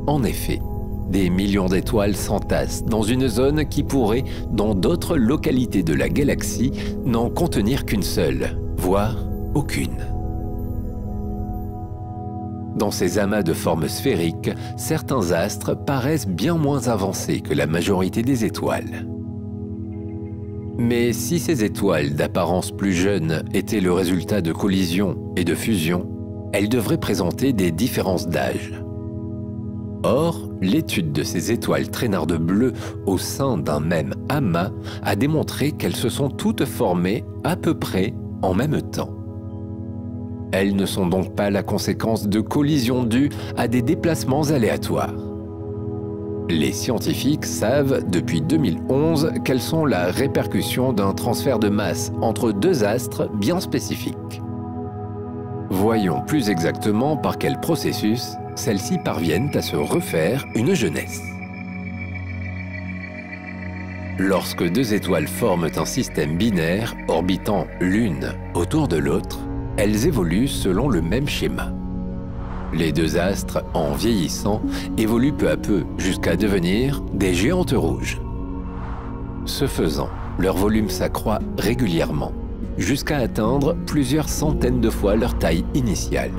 En effet, des millions d'étoiles s'entassent dans une zone qui pourrait, dans d'autres localités de la galaxie, n'en contenir qu'une seule, voire aucune. Dans ces amas de forme sphérique, certains astres paraissent bien moins avancés que la majorité des étoiles. Mais si ces étoiles d'apparence plus jeunes étaient le résultat de collisions et de fusions, elles devraient présenter des différences d'âge. Or, l'étude de ces étoiles traînardes bleues au sein d'un même amas a démontré qu'elles se sont toutes formées à peu près en même temps. Elles ne sont donc pas la conséquence de collisions dues à des déplacements aléatoires. Les scientifiques savent depuis 2011 qu'elles sont la répercussion d'un transfert de masse entre deux astres bien spécifiques. Voyons plus exactement par quel processus celles-ci parviennent à se refaire une jeunesse. Lorsque deux étoiles forment un système binaire orbitant l'une autour de l'autre, elles évoluent selon le même schéma. Les deux astres, en vieillissant, évoluent peu à peu jusqu'à devenir des géantes rouges. Ce faisant, leur volume s'accroît régulièrement, jusqu'à atteindre plusieurs centaines de fois leur taille initiale.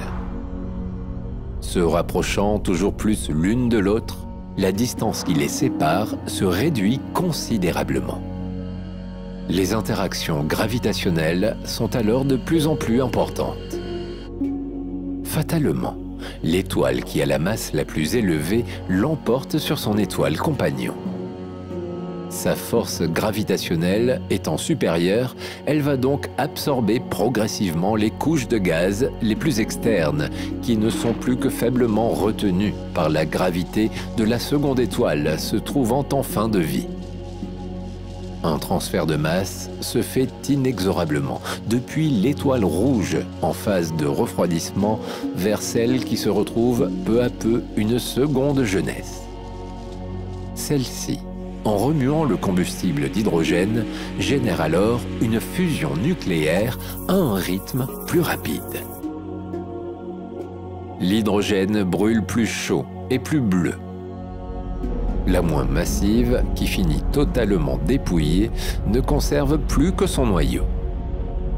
Se rapprochant toujours plus l'une de l'autre, la distance qui les sépare se réduit considérablement. Les interactions gravitationnelles sont alors de plus en plus importantes. Fatalement, l'étoile qui a la masse la plus élevée l'emporte sur son étoile compagnon. Sa force gravitationnelle étant supérieure, elle va donc absorber progressivement les couches de gaz les plus externes, qui ne sont plus que faiblement retenues par la gravité de la seconde étoile se trouvant en fin de vie. Un transfert de masse se fait inexorablement depuis l'étoile rouge en phase de refroidissement vers celle qui se retrouve peu à peu une seconde jeunesse. Celle-ci, en remuant le combustible d'hydrogène, génère alors une fusion nucléaire à un rythme plus rapide. L'hydrogène brûle plus chaud et plus bleu. La moins massive, qui finit totalement dépouillée, ne conserve plus que son noyau.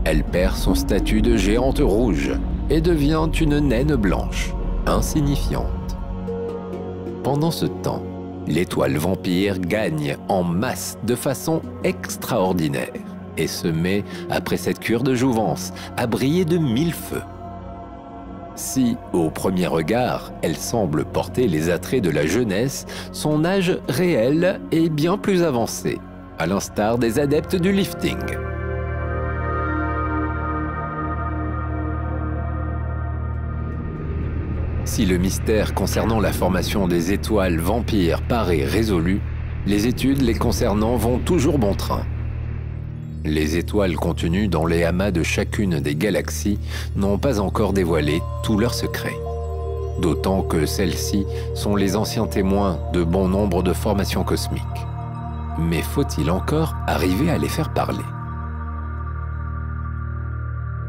Elle perd son statut de géante rouge et devient une naine blanche, insignifiante. Pendant ce temps, l'étoile vampire gagne en masse de façon extraordinaire et se met, après cette cure de jouvence, à briller de mille feux. Si, au premier regard, elle semble porter les attraits de la jeunesse, son âge réel est bien plus avancé, à l'instar des adeptes du lifting. Si le mystère concernant la formation des étoiles vampires paraît résolu, les études les concernant vont toujours bon train. Les étoiles contenues dans les amas de chacune des galaxies n'ont pas encore dévoilé tous leurs secrets. D'autant que celles-ci sont les anciens témoins de bon nombre de formations cosmiques. Mais faut-il encore arriver à les faire parler?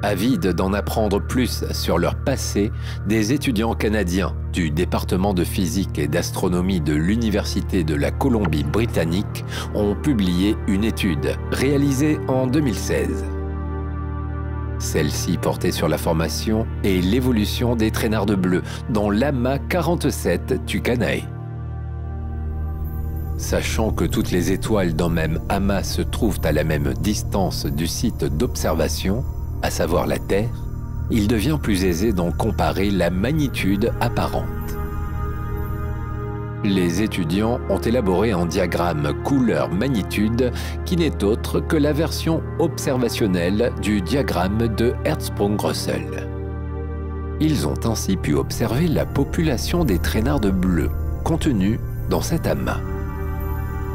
Avides d'en apprendre plus sur leur passé, des étudiants canadiens du département de physique et d'astronomie de l'Université de la Colombie-Britannique ont publié une étude réalisée en 2016. Celle-ci portait sur la formation et l'évolution des traînards bleus dans l'amas 47 Tucanae. Sachant que toutes les étoiles d'un même amas se trouvent à la même distance du site d'observation, à savoir la Terre, il devient plus aisé d'en comparer la magnitude apparente. Les étudiants ont élaboré un diagramme couleur-magnitude qui n'est autre que la version observationnelle du diagramme de Hertzsprung-Russell. Ils ont ainsi pu observer la population des traînards bleus contenus dans cet amas.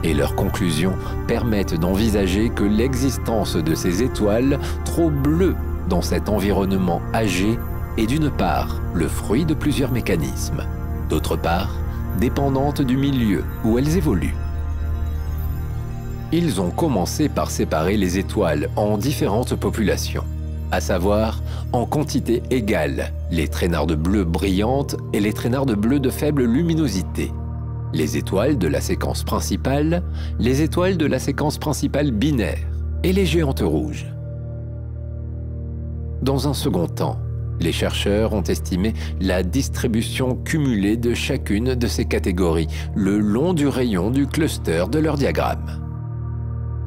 Et leurs conclusions permettent d'envisager que l'existence de ces étoiles trop bleues dans cet environnement âgé est d'une part le fruit de plusieurs mécanismes, d'autre part dépendante du milieu où elles évoluent. Ils ont commencé par séparer les étoiles en différentes populations, à savoir en quantité égale les traînardes bleues brillantes et les traînardes bleues de faible luminosité, les étoiles de la séquence principale, les étoiles de la séquence principale binaire et les géantes rouges. Dans un second temps, les chercheurs ont estimé la distribution cumulée de chacune de ces catégories le long du rayon du cluster de leur diagramme.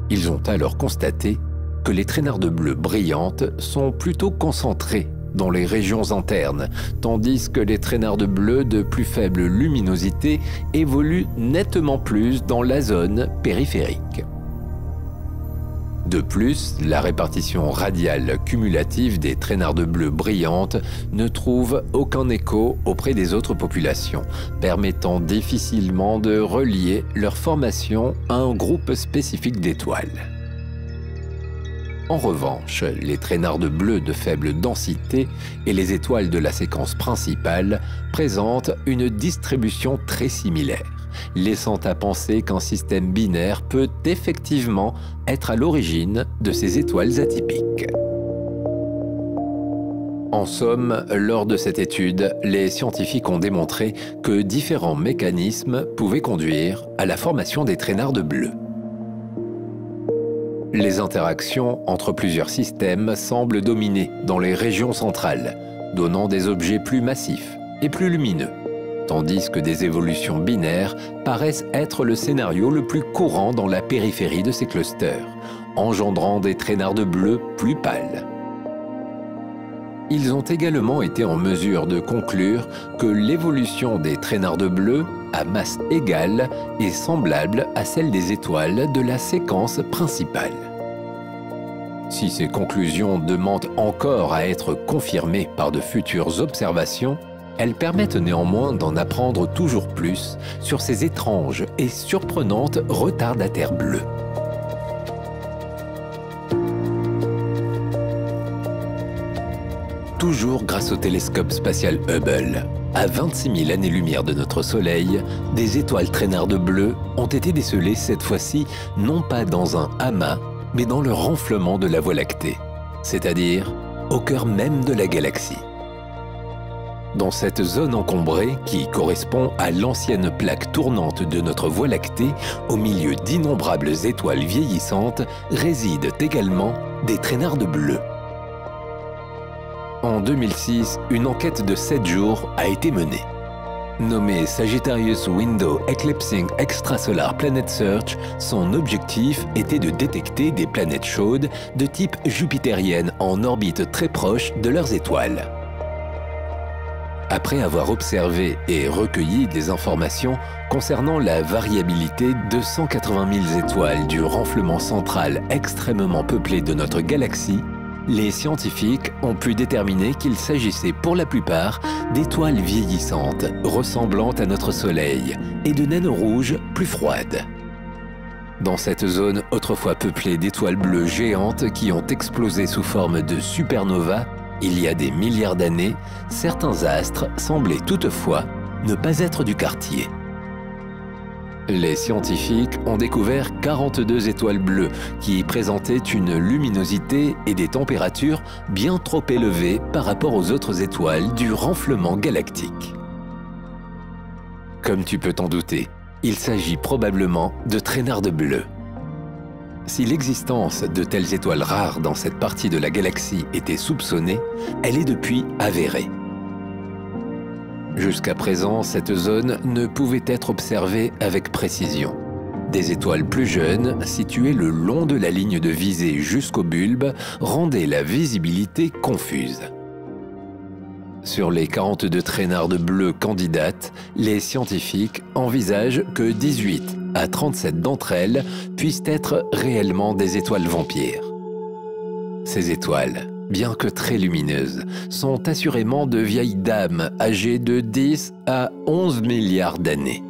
Ils ont alors constaté que les traînardes bleues brillantes sont plutôt concentrées dans les régions internes, tandis que les traînardes bleues de plus faible luminosité évoluent nettement plus dans la zone périphérique. De plus, la répartition radiale cumulative des traînardes bleues brillantes ne trouve aucun écho auprès des autres populations, permettant difficilement de relier leur formation à un groupe spécifique d'étoiles. En revanche, les traînardes bleues de faible densité et les étoiles de la séquence principale présentent une distribution très similaire, laissant à penser qu'un système binaire peut effectivement être à l'origine de ces étoiles atypiques. En somme, lors de cette étude, les scientifiques ont démontré que différents mécanismes pouvaient conduire à la formation des traînardes bleus. Les interactions entre plusieurs systèmes semblent dominer dans les régions centrales, donnant des objets plus massifs et plus lumineux, tandis que des évolutions binaires paraissent être le scénario le plus courant dans la périphérie de ces clusters, engendrant des traînardes bleus plus pâles. Ils ont également été en mesure de conclure que l'évolution des traînardes bleus à masse égale et semblable à celle des étoiles de la séquence principale. Si ces conclusions demandent encore à être confirmées par de futures observations, elles permettent néanmoins d'en apprendre toujours plus sur ces étranges et surprenantes retardataires bleus. Toujours grâce au télescope spatial Hubble, à 26 000 années-lumière de notre Soleil, des étoiles traînardes bleues ont été décelées cette fois-ci non pas dans un amas, mais dans le renflement de la Voie lactée, c'est-à-dire au cœur même de la galaxie. Dans cette zone encombrée, qui correspond à l'ancienne plaque tournante de notre Voie lactée, au milieu d'innombrables étoiles vieillissantes, résident également des traînardes bleues. En 2006, une enquête de 7 jours a été menée. Nommée Sagittarius Window Eclipsing Extrasolar Planet Search, son objectif était de détecter des planètes chaudes de type jupitérienne en orbite très proche de leurs étoiles. Après avoir observé et recueilli des informations concernant la variabilité de 180 000 étoiles du renflement central extrêmement peuplé de notre galaxie, les scientifiques ont pu déterminer qu'il s'agissait pour la plupart d'étoiles vieillissantes ressemblant à notre Soleil et de naines rouges plus froides. Dans cette zone autrefois peuplée d'étoiles bleues géantes qui ont explosé sous forme de supernovas, il y a des milliards d'années, certains astres semblaient toutefois ne pas être du quartier. Les scientifiques ont découvert 42 étoiles bleues qui présentaient une luminosité et des températures bien trop élevées par rapport aux autres étoiles du renflement galactique. Comme tu peux t'en douter, il s'agit probablement de traînardes bleues. Si l'existence de telles étoiles rares dans cette partie de la galaxie était soupçonnée, elle est depuis avérée. Jusqu'à présent, cette zone ne pouvait être observée avec précision. Des étoiles plus jeunes, situées le long de la ligne de visée jusqu'au bulbe, rendaient la visibilité confuse. Sur les 42 traînardes bleues candidates, les scientifiques envisagent que 18 à 37 d'entre elles puissent être réellement des étoiles vampires. Ces étoiles, bien que très lumineuses, sont assurément de vieilles dames âgées de 10 à 11 milliards d'années.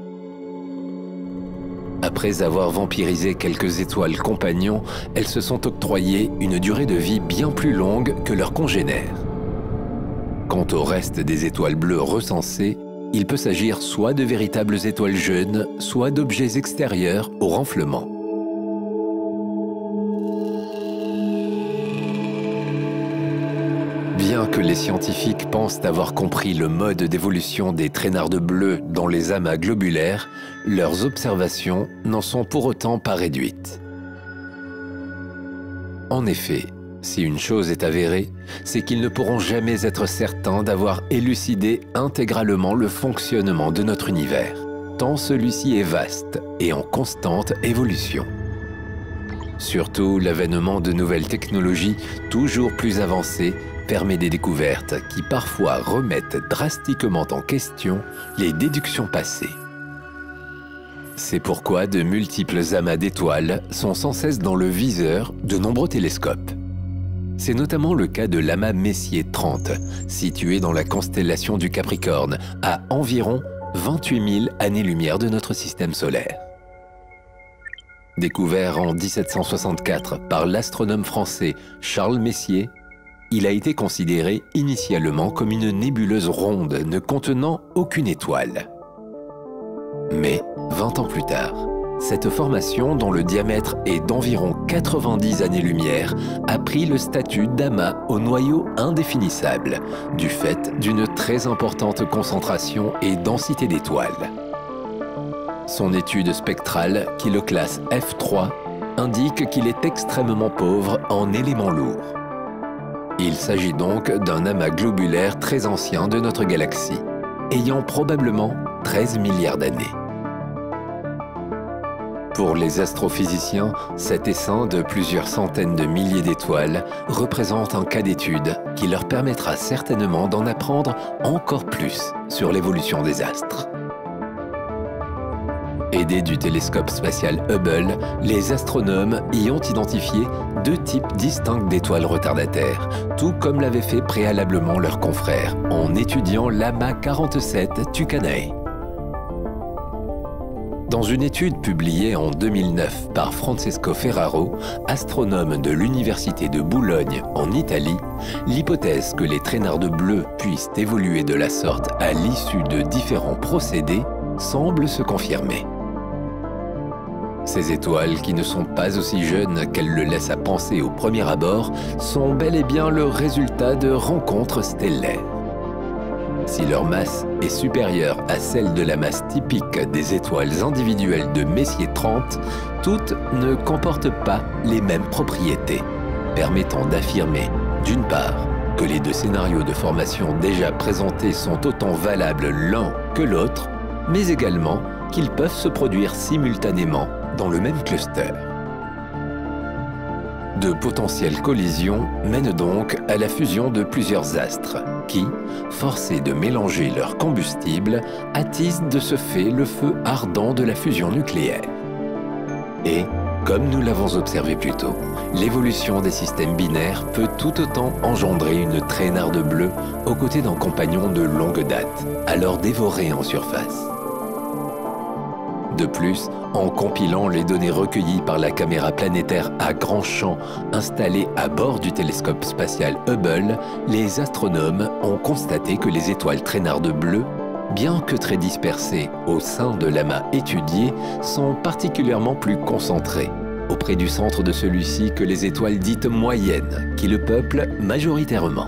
Après avoir vampirisé quelques étoiles compagnons, elles se sont octroyées une durée de vie bien plus longue que leurs congénères. Quant au reste des étoiles bleues recensées, il peut s'agir soit de véritables étoiles jeunes, soit d'objets extérieurs au renflement. Bien que les scientifiques pensent avoir compris le mode d'évolution des traînardes bleues dans les amas globulaires, leurs observations n'en sont pour autant pas réduites. En effet, si une chose est avérée, c'est qu'ils ne pourront jamais être certains d'avoir élucidé intégralement le fonctionnement de notre univers, tant celui-ci est vaste et en constante évolution. Surtout, l'avènement de nouvelles technologies toujours plus avancées permet des découvertes qui parfois remettent drastiquement en question les déductions passées. C'est pourquoi de multiples amas d'étoiles sont sans cesse dans le viseur de nombreux télescopes. C'est notamment le cas de l'amas Messier 30, situé dans la constellation du Capricorne, à environ 28 000 années-lumière de notre système solaire. Découvert en 1764 par l'astronome français Charles Messier, il a été considéré initialement comme une nébuleuse ronde ne contenant aucune étoile. Mais 20 ans plus tard, cette formation, dont le diamètre est d'environ 90 années-lumière, a pris le statut d'amas au noyau indéfinissable, du fait d'une très importante concentration et densité d'étoiles. Son étude spectrale, qui le classe F3, indique qu'il est extrêmement pauvre en éléments lourds. Il s'agit donc d'un amas globulaire très ancien de notre galaxie, ayant probablement 13 milliards d'années. Pour les astrophysiciens, cet essaim de plusieurs centaines de milliers d'étoiles représente un cas d'étude qui leur permettra certainement d'en apprendre encore plus sur l'évolution des astres. Aidés du télescope spatial Hubble, les astronomes y ont identifié 2 types distincts d'étoiles retardataires, tout comme l'avaient fait préalablement leurs confrères en étudiant l'amas 47 Tucanae. Dans une étude publiée en 2009 par Francesco Ferraro, astronome de l'Université de Bologne en Italie, l'hypothèse que les traînardes bleues puissent évoluer de la sorte à l'issue de différents procédés semble se confirmer. Ces étoiles, qui ne sont pas aussi jeunes qu'elles le laissent à penser au premier abord, sont bel et bien le résultat de rencontres stellaires. Si leur masse est supérieure à celle de la masse typique des étoiles individuelles de Messier 30, toutes ne comportent pas les mêmes propriétés, permettant d'affirmer, d'une part, que les 2 scénarios de formation déjà présentés sont autant valables l'un que l'autre, mais également qu'ils peuvent se produire simultanément dans le même cluster. De potentielles collisions mènent donc à la fusion de plusieurs astres qui, forcés de mélanger leur combustible, attisent de ce fait le feu ardent de la fusion nucléaire. Et, comme nous l'avons observé plus tôt, l'évolution des systèmes binaires peut tout autant engendrer une traînarde bleue aux côtés d'un compagnon de longue date, alors dévoré en surface. De plus, en compilant les données recueillies par la caméra planétaire à grand champ installée à bord du télescope spatial Hubble, les astronomes ont constaté que les étoiles traînardes bleues, bien que très dispersées au sein de l'amas étudié, sont particulièrement plus concentrées auprès du centre de celui-ci que les étoiles dites moyennes, qui le peuplent majoritairement.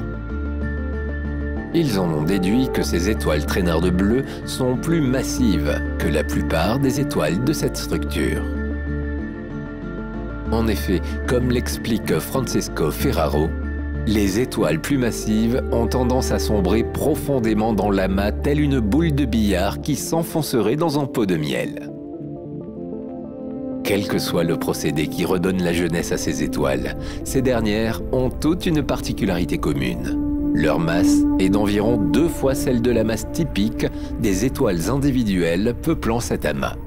Ils en ont déduit que ces étoiles traînardes bleues sont plus massives que la plupart des étoiles de cette structure. En effet, comme l'explique Francesco Ferraro, les étoiles plus massives ont tendance à sombrer profondément dans l'amas telle une boule de billard qui s'enfoncerait dans un pot de miel. Quel que soit le procédé qui redonne la jeunesse à ces étoiles, ces dernières ont toute une particularité commune. Leur masse est d'environ 2 fois celle de la masse typique des étoiles individuelles peuplant cet amas.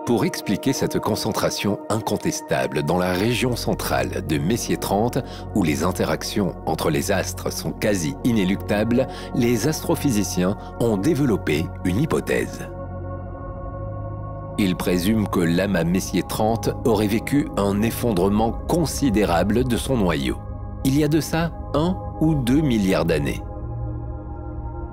Pour expliquer cette concentration incontestable dans la région centrale de Messier 30, où les interactions entre les astres sont quasi inéluctables, les astrophysiciens ont développé une hypothèse. Ils présument que l'amas Messier 30 aurait vécu un effondrement considérable de son noyau, il y a de ça 1 ou 2 milliards d'années.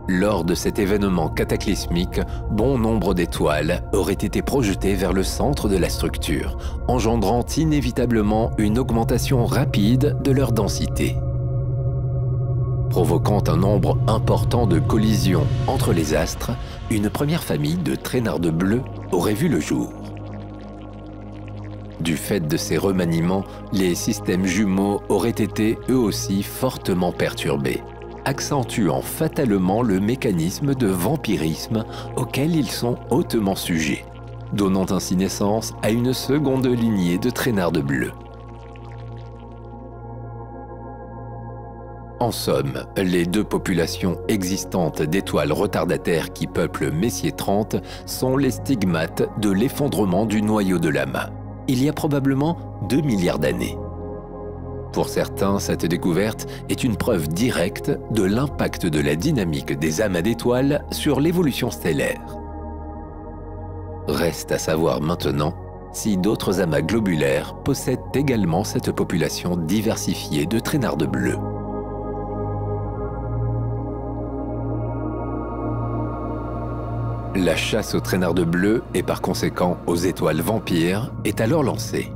Lors de cet événement cataclysmique, bon nombre d'étoiles auraient été projetées vers le centre de la structure, engendrant inévitablement une augmentation rapide de leur densité, provoquant un nombre important de collisions entre les astres. Une première famille de traînardes bleues aurait vu le jour. Du fait de ces remaniements, les systèmes jumeaux auraient été eux aussi fortement perturbés, accentuant fatalement le mécanisme de vampirisme auquel ils sont hautement sujets, donnant ainsi naissance à une seconde lignée de traînardes bleues. En somme, les 2 populations existantes d'étoiles retardataires qui peuplent Messier 30 sont les stigmates de l'effondrement du noyau de l'amas, il y a probablement 2 milliards d'années. Pour certains, cette découverte est une preuve directe de l'impact de la dynamique des amas d'étoiles sur l'évolution stellaire. Reste à savoir maintenant si d'autres amas globulaires possèdent également cette population diversifiée de traînardes bleues. La chasse aux traînardes bleues et par conséquent aux étoiles vampires est alors lancée.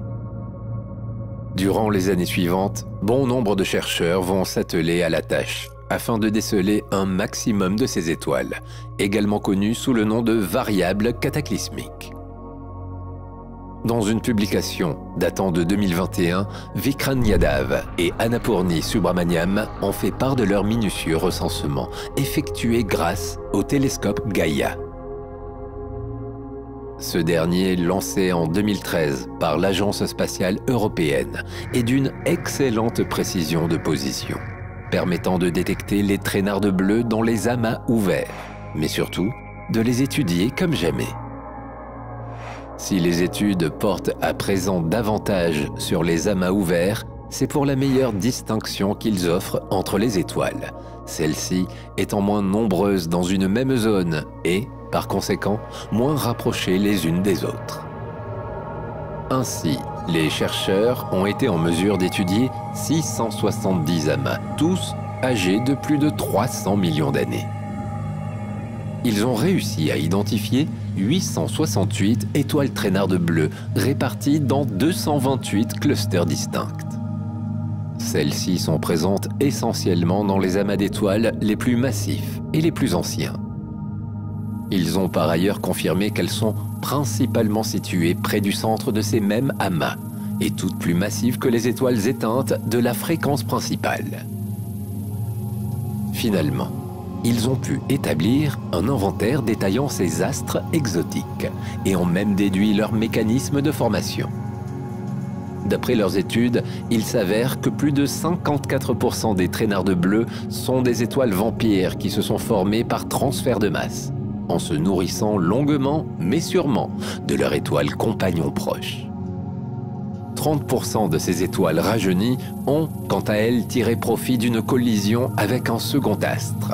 Durant les années suivantes, bon nombre de chercheurs vont s'atteler à la tâche afin de déceler un maximum de ces étoiles, également connues sous le nom de variables cataclysmiques. Dans une publication datant de 2021, Vikran Yadav et Annapurni Subramaniam ont fait part de leur minutieux recensement effectué grâce au télescope Gaïa. Ce dernier, lancé en 2013 par l'Agence spatiale européenne, est d'une excellente précision de position, permettant de détecter les traînardes bleues dans les amas ouverts, mais surtout de les étudier comme jamais. Si les études portent à présent davantage sur les amas ouverts, c'est pour la meilleure distinction qu'ils offrent entre les étoiles, celles-ci étant moins nombreuses dans une même zone et, par conséquent, moins rapprochées les unes des autres. Ainsi, les chercheurs ont été en mesure d'étudier 670 amas, tous âgés de plus de 300 millions d'années. Ils ont réussi à identifier 868 étoiles traînardes bleues réparties dans 228 clusters distincts. Celles-ci sont présentes essentiellement dans les amas d'étoiles les plus massifs et les plus anciens. Ils ont par ailleurs confirmé qu'elles sont principalement situées près du centre de ces mêmes amas et toutes plus massives que les étoiles éteintes de la fréquence principale. Finalement, ils ont pu établir un inventaire détaillant ces astres exotiques et ont même déduit leur mécanisme de formation. D'après leurs études, il s'avère que plus de 54% des traînardes bleues sont des étoiles vampires qui se sont formées par transfert de masse, en se nourrissant longuement mais sûrement de leur étoile compagnon proche. 30% de ces étoiles rajeunies ont, quant à elles, tiré profit d'une collision avec un second astre.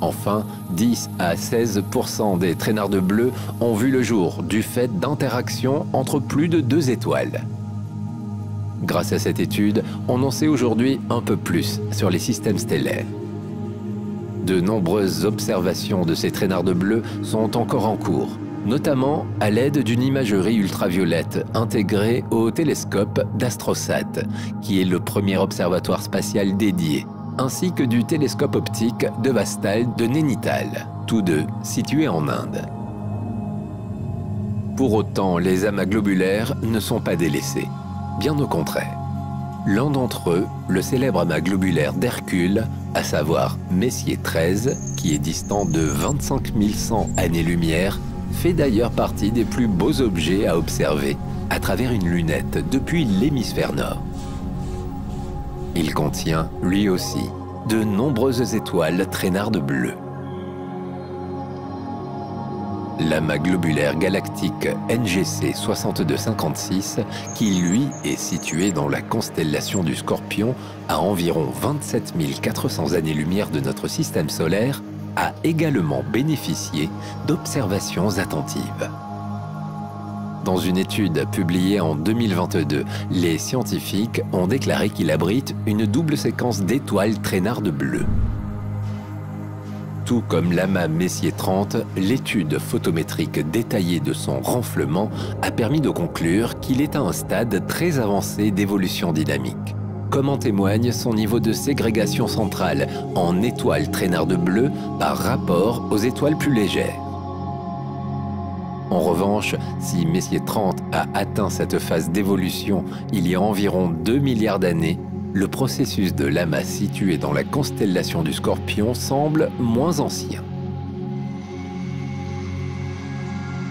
Enfin, 10 à 16% des traînardes bleues ont vu le jour du fait d'interactions entre plus de 2 étoiles. Grâce à cette étude, on en sait aujourd'hui un peu plus sur les systèmes stellaires. De nombreuses observations de ces traînardes bleues sont encore en cours, notamment à l'aide d'une imagerie ultraviolette intégrée au télescope d'Astrosat, qui est le premier observatoire spatial dédié, ainsi que du télescope optique de Vastal de Nainital, tous deux situés en Inde. Pour autant, les amas globulaires ne sont pas délaissés, bien au contraire. L'un d'entre eux, le célèbre amas globulaire d'Hercule, à savoir Messier 13, qui est distant de 25 100 années-lumière, fait d'ailleurs partie des plus beaux objets à observer à travers une lunette depuis l'hémisphère nord. Il contient, lui aussi, de nombreuses étoiles traînardes bleues. L'amas globulaire galactique NGC 6256, qui lui est situé dans la constellation du Scorpion, à environ 27 400 années-lumière de notre système solaire, a également bénéficié d'observations attentives. Dans une étude publiée en 2022, les scientifiques ont déclaré qu'il abrite une double séquence d'étoiles traînardes bleues. Tout comme l'amas Messier 30, l'étude photométrique détaillée de son renflement a permis de conclure qu'il est à un stade très avancé d'évolution dynamique, comme en témoigne son niveau de ségrégation centrale en étoiles traînardes bleues par rapport aux étoiles plus légères. En revanche, si Messier 30 a atteint cette phase d'évolution il y a environ 2 milliards d'années, le processus de l'amas situé dans la constellation du Scorpion semble moins ancien.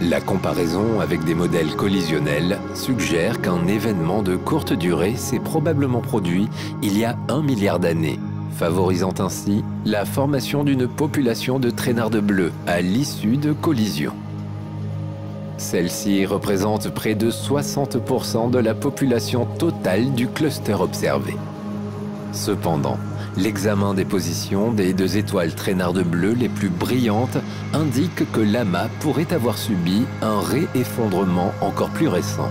La comparaison avec des modèles collisionnels suggère qu'un événement de courte durée s'est probablement produit il y a 1 milliard d'années, favorisant ainsi la formation d'une population de traînardes bleues à l'issue de collisions. Celle-ci représente près de 60% de la population totale du cluster observé. Cependant, l'examen des positions des 2 étoiles traînardes bleues les plus brillantes indique que l'amas pourrait avoir subi un réeffondrement encore plus récent,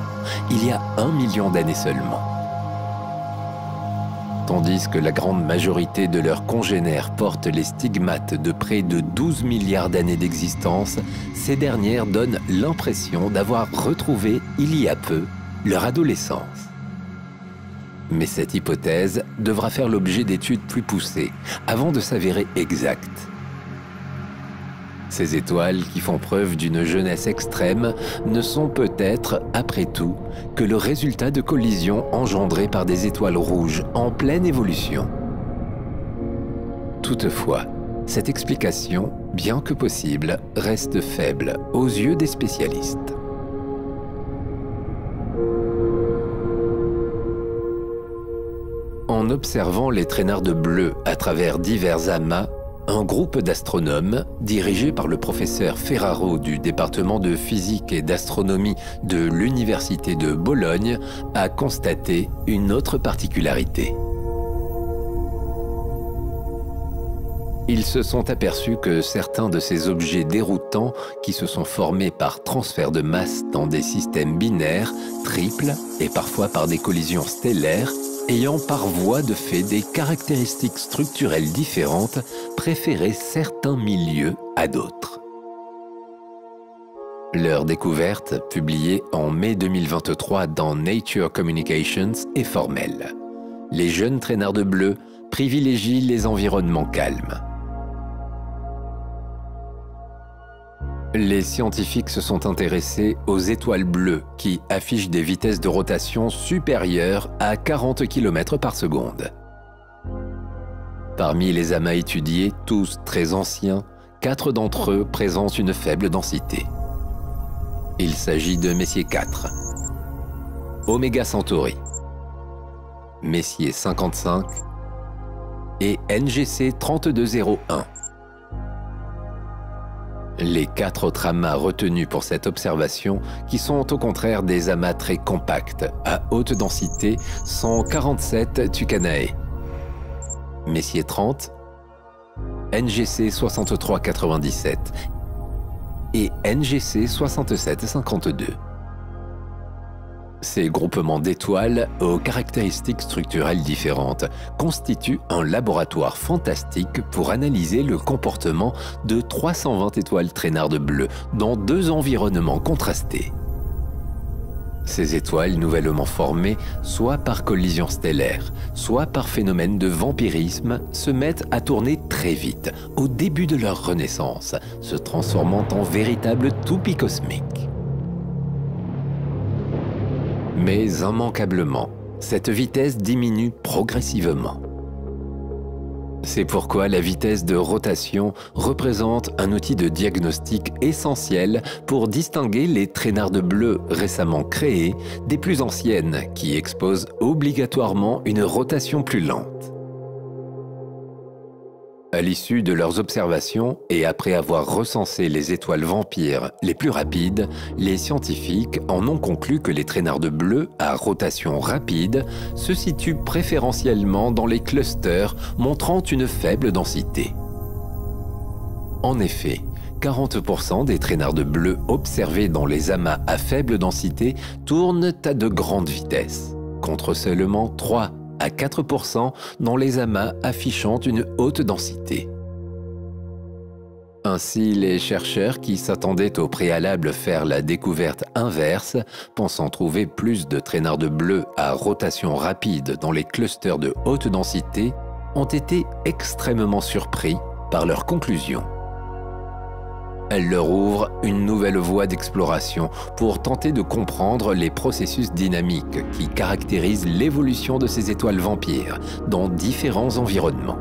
il y a 1 million d'années seulement. Tandis que la grande majorité de leurs congénères portent les stigmates de près de 12 milliards d'années d'existence, ces dernières donnent l'impression d'avoir retrouvé, il y a peu, leur adolescence. Mais cette hypothèse devra faire l'objet d'études plus poussées avant de s'avérer exacte. Ces étoiles qui font preuve d'une jeunesse extrême ne sont peut-être, après tout, que le résultat de collisions engendrées par des étoiles rouges en pleine évolution. Toutefois, cette explication, bien que possible, reste faible aux yeux des spécialistes. En observant les traînardes bleues à travers divers amas, un groupe d'astronomes, dirigé par le professeur Ferraro du département de physique et d'astronomie de l'Université de Bologne, a constaté une autre particularité. Ils se sont aperçus que certains de ces objets déroutants, qui se sont formés par transfert de masse dans des systèmes binaires, triples et parfois par des collisions stellaires, ayant par voie de fait des caractéristiques structurelles différentes, préféraient certains milieux à d'autres. Leur découverte, publiée en mai 2023 dans Nature Communications, est formelle. Les jeunes traînards bleus privilégient les environnements calmes. Les scientifiques se sont intéressés aux étoiles bleues qui affichent des vitesses de rotation supérieures à 40 km par seconde. Parmi les amas étudiés, tous très anciens, 4 d'entre eux présentent une faible densité. Il s'agit de Messier 4, Oméga Centauri, Messier 55 et NGC 3201. Les 4 autres amas retenus pour cette observation, qui sont au contraire des amas très compacts, à haute densité, sont 47 Tucanae, Messier 30, NGC 6397 et NGC 6752. Ces groupements d'étoiles aux caractéristiques structurelles différentes constituent un laboratoire fantastique pour analyser le comportement de 320 étoiles traînardes bleues dans 2 environnements contrastés. Ces étoiles nouvellement formées, soit par collision stellaire, soit par phénomène de vampirisme, se mettent à tourner très vite, au début de leur renaissance, se transformant en véritables toupies cosmiques. Mais immanquablement, cette vitesse diminue progressivement. C'est pourquoi la vitesse de rotation représente un outil de diagnostic essentiel pour distinguer les traînardes bleues récemment créées des plus anciennes qui exposent obligatoirement une rotation plus lente. À l'issue de leurs observations et après avoir recensé les étoiles vampires les plus rapides, les scientifiques en ont conclu que les traînardes bleues à rotation rapide se situent préférentiellement dans les clusters montrant une faible densité. En effet, 40% des traînardes bleues observées dans les amas à faible densité tournent à de grandes vitesses, contre seulement 3 à 4% dans les amas affichant une haute densité. Ainsi, les chercheurs qui s'attendaient au préalable faire la découverte inverse, pensant trouver plus de traînardes bleues à rotation rapide dans les clusters de haute densité, ont été extrêmement surpris par leurs conclusions. Elle leur ouvre une nouvelle voie d'exploration pour tenter de comprendre les processus dynamiques qui caractérisent l'évolution de ces étoiles vampires dans différents environnements.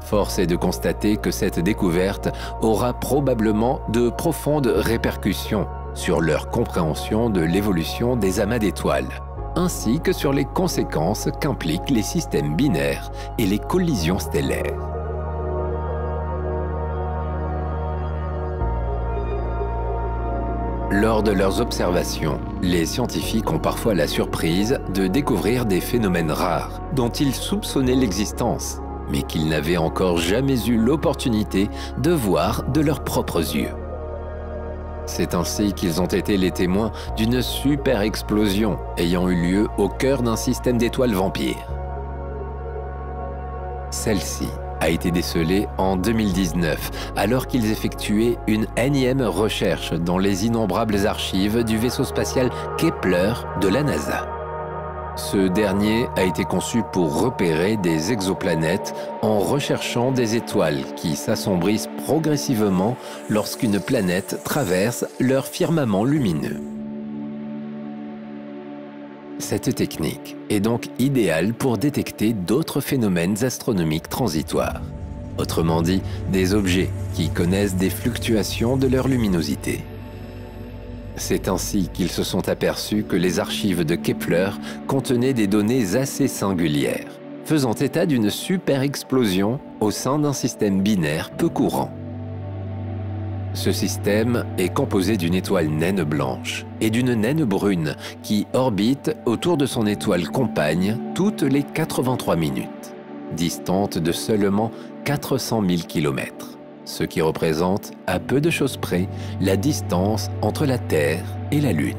Force est de constater que cette découverte aura probablement de profondes répercussions sur leur compréhension de l'évolution des amas d'étoiles, ainsi que sur les conséquences qu'impliquent les systèmes binaires et les collisions stellaires. Lors de leurs observations, les scientifiques ont parfois la surprise de découvrir des phénomènes rares dont ils soupçonnaient l'existence, mais qu'ils n'avaient encore jamais eu l'opportunité de voir de leurs propres yeux. C'est ainsi qu'ils ont été les témoins d'une super explosion ayant eu lieu au cœur d'un système d'étoiles vampires. Celle-ci a été décelée en 2019, alors qu'ils effectuaient une énième recherche dans les innombrables archives du vaisseau spatial Kepler de la NASA. Ce dernier a été conçu pour repérer des exoplanètes en recherchant des étoiles qui s'assombrissent progressivement lorsqu'une planète traverse leur firmament lumineux. Cette technique est donc idéale pour détecter d'autres phénomènes astronomiques transitoires. Autrement dit, des objets qui connaissent des fluctuations de leur luminosité. C'est ainsi qu'ils se sont aperçus que les archives de Kepler contenaient des données assez singulières, faisant état d'une super explosion au sein d'un système binaire peu courant. Ce système est composé d'une étoile naine blanche et d'une naine brune qui orbite autour de son étoile compagne toutes les 83 minutes, distante de seulement 400 000 km, ce qui représente, à peu de choses près, la distance entre la Terre et la Lune.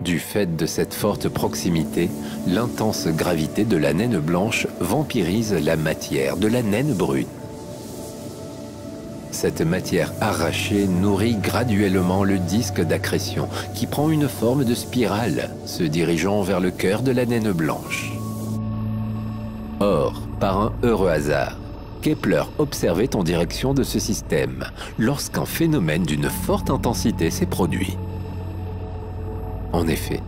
Du fait de cette forte proximité, l'intense gravité de la naine blanche vampirise la matière de la naine brune. Cette matière arrachée nourrit graduellement le disque d'accrétion qui prend une forme de spirale, se dirigeant vers le cœur de la naine blanche. Or, par un heureux hasard, Kepler observait en direction de ce système lorsqu'un phénomène d'une forte intensité s'est produit. En effet,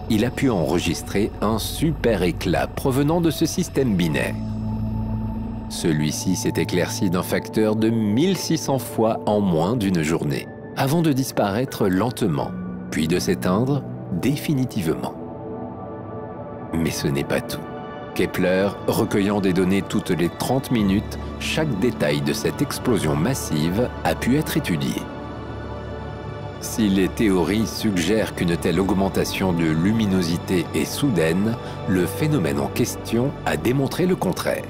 il a pu enregistrer un super éclat provenant de ce système binaire. Celui-ci s'est éclairci d'un facteur de 1600 fois en moins d'une journée, avant de disparaître lentement, puis de s'éteindre définitivement. Mais ce n'est pas tout. Kepler, recueillant des données toutes les 30 minutes, chaque détail de cette explosion massive a pu être étudié. Si les théories suggèrent qu'une telle augmentation de luminosité est soudaine, le phénomène en question a démontré le contraire.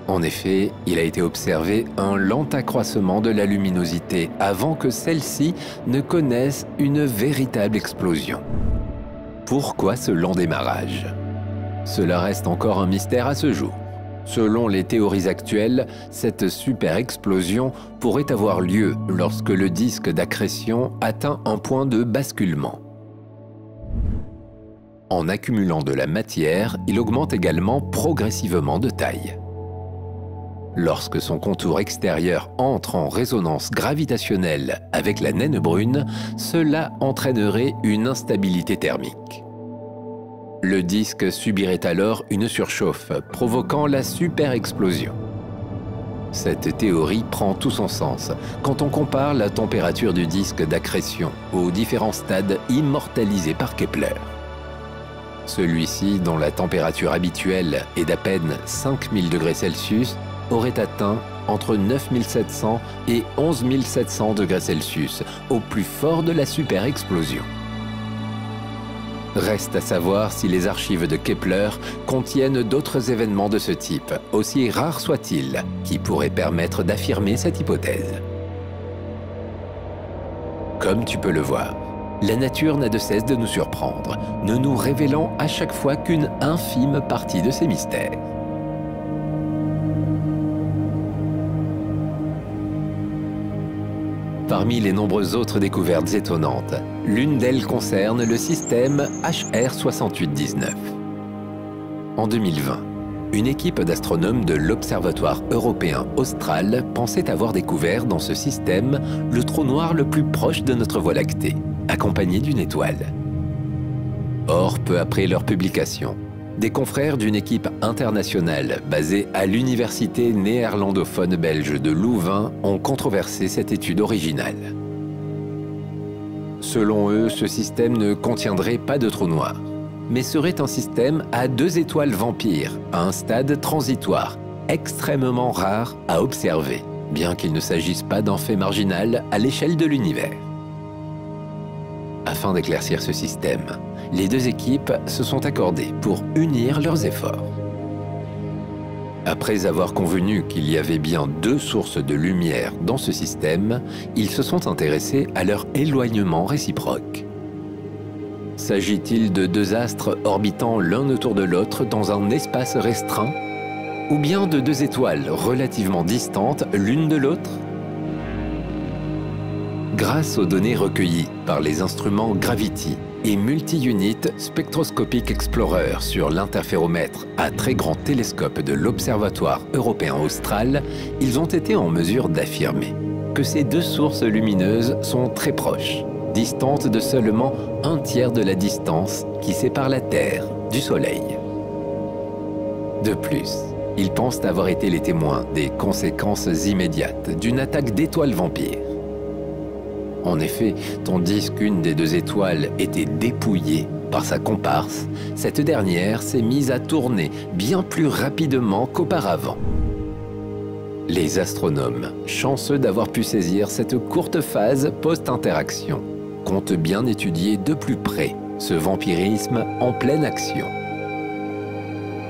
En effet, il a été observé un lent accroissement de la luminosité avant que celle-ci ne connaisse une véritable explosion. Pourquoi ce lent démarrage? Cela reste encore un mystère à ce jour. Selon les théories actuelles, cette super explosion pourrait avoir lieu lorsque le disque d'accrétion atteint un point de basculement. En accumulant de la matière, il augmente également progressivement de taille. Lorsque son contour extérieur entre en résonance gravitationnelle avec la naine brune, cela entraînerait une instabilité thermique. Le disque subirait alors une surchauffe, provoquant la super-explosion. Cette théorie prend tout son sens quand on compare la température du disque d'accrétion aux différents stades immortalisés par Kepler. Celui-ci, dont la température habituelle est d'à peine 5000 degrés Celsius, aurait atteint entre 9700 et 11700 degrés Celsius au plus fort de la super-explosion. Reste à savoir si les archives de Kepler contiennent d'autres événements de ce type, aussi rares soient-ils, qui pourraient permettre d'affirmer cette hypothèse. Comme tu peux le voir, la nature n'a de cesse de nous surprendre, ne nous révélant à chaque fois qu'une infime partie de ses mystères. Parmi les nombreuses autres découvertes étonnantes, l'une d'elles concerne le système HR6819. En 2020, une équipe d'astronomes de l'Observatoire européen austral pensait avoir découvert dans ce système le trou noir le plus proche de notre Voie lactée, accompagné d'une étoile. Or, peu après leur publication, des confrères d'une équipe internationale basée à l'université néerlandophone belge de Louvain ont controversé cette étude originale. Selon eux, ce système ne contiendrait pas de trou noir, mais serait un système à deux étoiles vampires, à un stade transitoire, extrêmement rare à observer, bien qu'il ne s'agisse pas d'un fait marginal à l'échelle de l'univers. Afin d'éclaircir ce système, les deux équipes se sont accordées pour unir leurs efforts. Après avoir convenu qu'il y avait bien deux sources de lumière dans ce système, ils se sont intéressés à leur éloignement réciproque. S'agit-il de deux astres orbitant l'un autour de l'autre dans un espace restreint, ou bien de deux étoiles relativement distantes l'une de l'autre? Grâce aux données recueillies par les instruments Gravity et Multi-Unit Spectroscopic Explorer sur l'interféromètre à très grand télescope de l'Observatoire européen austral, ils ont été en mesure d'affirmer que ces deux sources lumineuses sont très proches, distantes de seulement un tiers de la distance qui sépare la Terre du Soleil. De plus, ils pensent avoir été les témoins des conséquences immédiates d'une attaque d'étoiles vampires. En effet, tandis qu'une des deux étoiles était dépouillée, par sa comparse, cette dernière s'est mise à tourner bien plus rapidement qu'auparavant. Les astronomes, chanceux d'avoir pu saisir cette courte phase post-interaction, comptent bien étudier de plus près ce vampirisme en pleine action.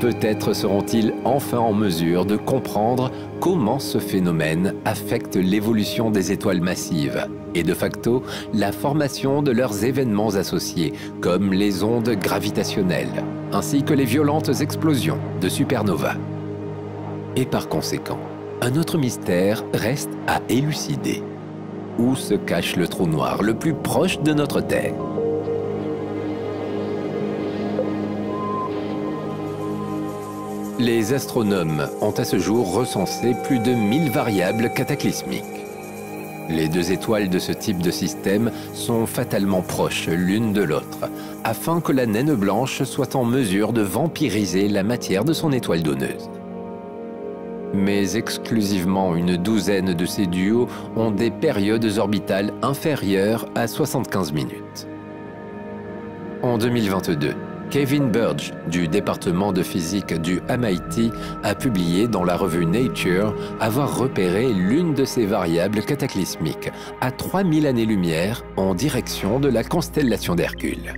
Peut-être seront-ils enfin en mesure de comprendre comment ce phénomène affecte l'évolution des étoiles massives et de facto la formation de leurs événements associés, comme les ondes gravitationnelles, ainsi que les violentes explosions de supernovas. Et par conséquent, un autre mystère reste à élucider. Où se cache le trou noir le plus proche de notre Terre? Les astronomes ont à ce jour recensé plus de 1000 variables cataclysmiques. Les deux étoiles de ce type de système sont fatalement proches l'une de l'autre, afin que la naine blanche soit en mesure de vampiriser la matière de son étoile donneuse. Mais exclusivement une douzaine de ces duos ont des périodes orbitales inférieures à 75 minutes. En 2022, Kevin Burge, du département de physique du MIT, a publié dans la revue Nature avoir repéré l'une de ces variables cataclysmiques à 3000 années-lumière en direction de la constellation d'Hercule.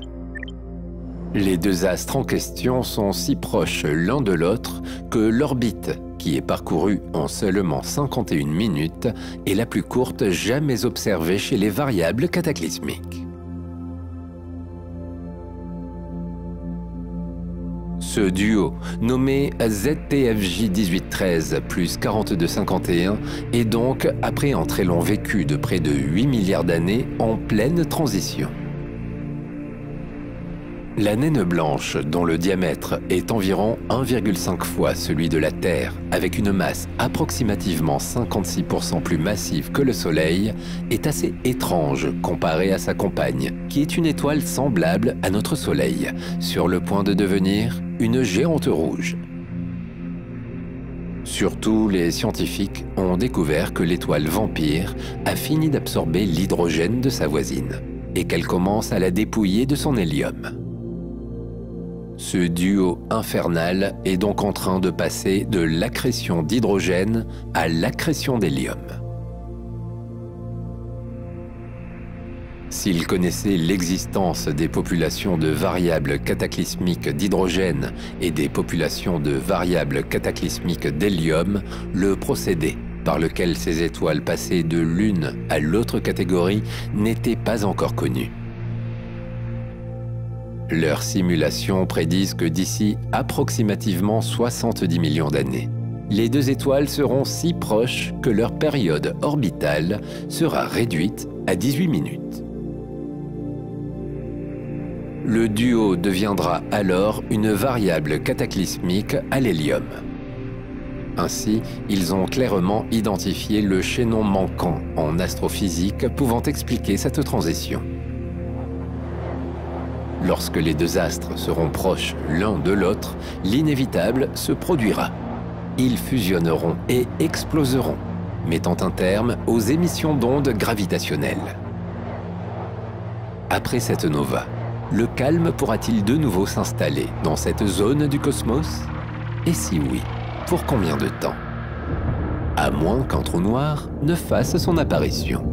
Les deux astres en question sont si proches l'un de l'autre que l'orbite, qui est parcourue en seulement 51 minutes, est la plus courte jamais observée chez les variables cataclysmiques. Ce duo, nommé ZTFJ 1813 plus 4251, est donc, après un très long vécu de près de 8 milliards d'années, en pleine transition. La naine blanche, dont le diamètre est environ 1,5 fois celui de la Terre, avec une masse approximativement 56% plus massive que le Soleil, est assez étrange comparée à sa compagne, qui est une étoile semblable à notre Soleil, sur le point de devenir une géante rouge. Surtout, les scientifiques ont découvert que l'étoile vampire a fini d'absorber l'hydrogène de sa voisine, et qu'elle commence à la dépouiller de son hélium. Ce duo infernal est donc en train de passer de l'accrétion d'hydrogène à l'accrétion d'hélium. S'ils connaissaient l'existence des populations de variables cataclysmiques d'hydrogène et des populations de variables cataclysmiques d'hélium, le procédé par lequel ces étoiles passaient de l'une à l'autre catégorie n'était pas encore connu. Leurs simulations prédisent que d'ici approximativement 70 millions d'années, les deux étoiles seront si proches que leur période orbitale sera réduite à 18 minutes. Le duo deviendra alors une variable cataclysmique à l'hélium. Ainsi, ils ont clairement identifié le chaînon manquant en astrophysique pouvant expliquer cette transition. Lorsque les deux astres seront proches l'un de l'autre, l'inévitable se produira. Ils fusionneront et exploseront, mettant un terme aux émissions d'ondes gravitationnelles. Après cette nova, le calme pourra-t-il de nouveau s'installer dans cette zone du cosmos? Et si oui, pour combien de temps? À moins qu'un trou noir ne fasse son apparition.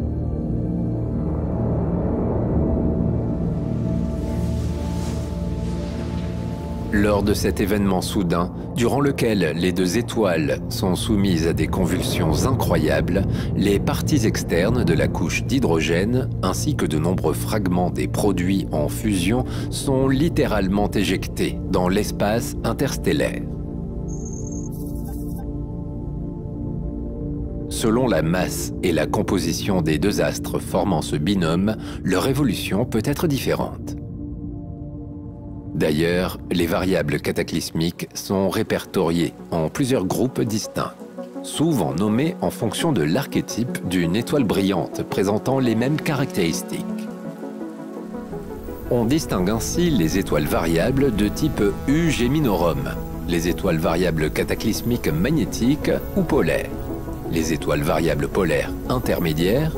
Lors de cet événement soudain, durant lequel les deux étoiles sont soumises à des convulsions incroyables, les parties externes de la couche d'hydrogène, ainsi que de nombreux fragments des produits en fusion, sont littéralement éjectés dans l'espace interstellaire. Selon la masse et la composition des deux astres formant ce binôme, leur évolution peut être différente. D'ailleurs, les variables cataclysmiques sont répertoriées en plusieurs groupes distincts, souvent nommés en fonction de l'archétype d'une étoile brillante présentant les mêmes caractéristiques. On distingue ainsi les étoiles variables de type U Geminorum, les étoiles variables cataclysmiques magnétiques ou polaires, les étoiles variables polaires intermédiaires,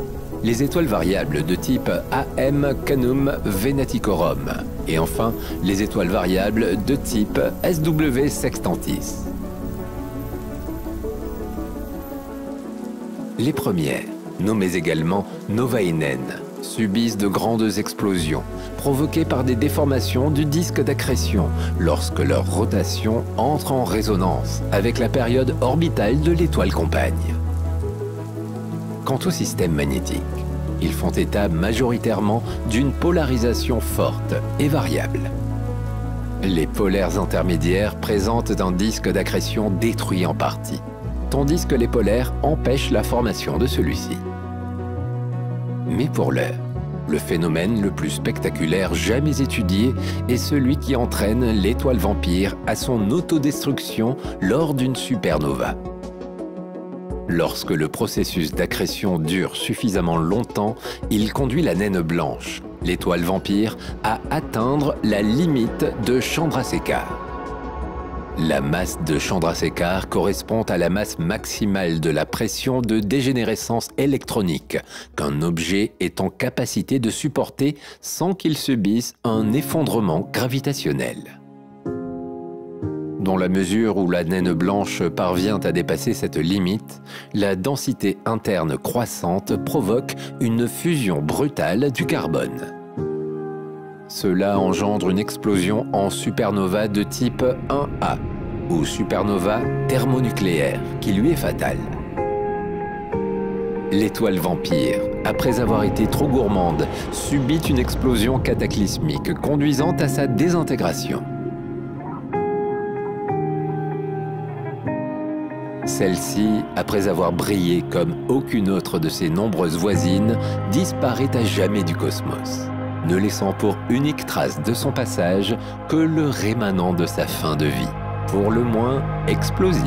les étoiles variables de type AM Canum Venaticorum et enfin les étoiles variables de type SW Sextantis. Les premières, nommées également novae naines, subissent de grandes explosions provoquées par des déformations du disque d'accrétion lorsque leur rotation entre en résonance avec la période orbitale de l'étoile compagne. Quant au système magnétique, ils font état majoritairement d'une polarisation forte et variable. Les polaires intermédiaires présentent un disque d'accrétion détruit en partie, tandis que les polaires empêchent la formation de celui-ci. Mais pour l'heure, le phénomène le plus spectaculaire jamais étudié est celui qui entraîne l'étoile vampire à son autodestruction lors d'une supernova. Lorsque le processus d'accrétion dure suffisamment longtemps, il conduit la naine blanche, l'étoile vampire, à atteindre la limite de Chandrasekhar. La masse de Chandrasekhar correspond à la masse maximale de la pression de dégénérescence électronique qu'un objet est en capacité de supporter sans qu'il subisse un effondrement gravitationnel. Dans la mesure où la naine blanche parvient à dépasser cette limite, la densité interne croissante provoque une fusion brutale du carbone. Cela engendre une explosion en supernova de type 1A, ou supernova thermonucléaire, qui lui est fatale. L'étoile vampire, après avoir été trop gourmande, subit une explosion cataclysmique conduisant à sa désintégration. Celle-ci, après avoir brillé comme aucune autre de ses nombreuses voisines, disparaît à jamais du cosmos, ne laissant pour unique trace de son passage que le rémanent de sa fin de vie, pour le moins explosive.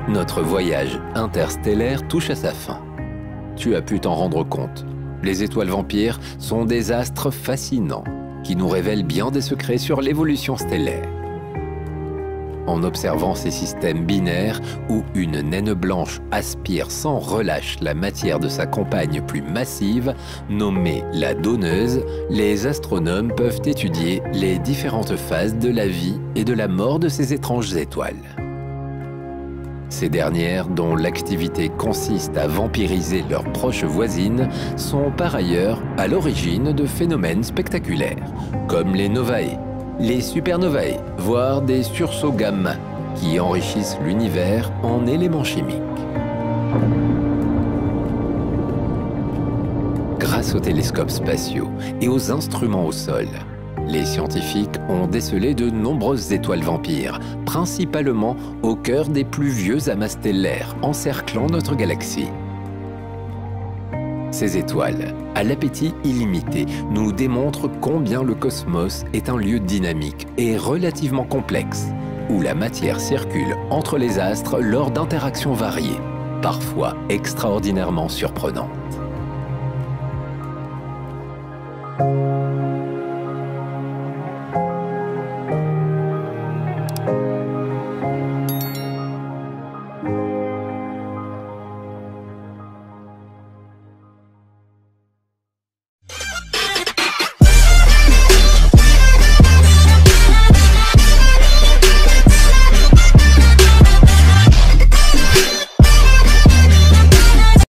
Notre voyage interstellaire touche à sa fin. Tu as pu t'en rendre compte. Les étoiles vampires sont des astres fascinants qui nous révèlent bien des secrets sur l'évolution stellaire. En observant ces systèmes binaires où une naine blanche aspire sans relâche la matière de sa compagne plus massive, nommée la donneuse, les astronomes peuvent étudier les différentes phases de la vie et de la mort de ces étranges étoiles. Ces dernières, dont l'activité consiste à vampiriser leurs proches voisines, sont par ailleurs à l'origine de phénomènes spectaculaires, comme les novae, les supernovae, voire des sursauts gamma, qui enrichissent l'univers en éléments chimiques. Grâce aux télescopes spatiaux et aux instruments au sol, les scientifiques ont décelé de nombreuses étoiles vampires, principalement au cœur des plus vieux amas stellaires encerclant notre galaxie. Ces étoiles, à l'appétit illimité, nous démontrent combien le cosmos est un lieu dynamique et relativement complexe, où la matière circule entre les astres lors d'interactions variées, parfois extraordinairement surprenantes.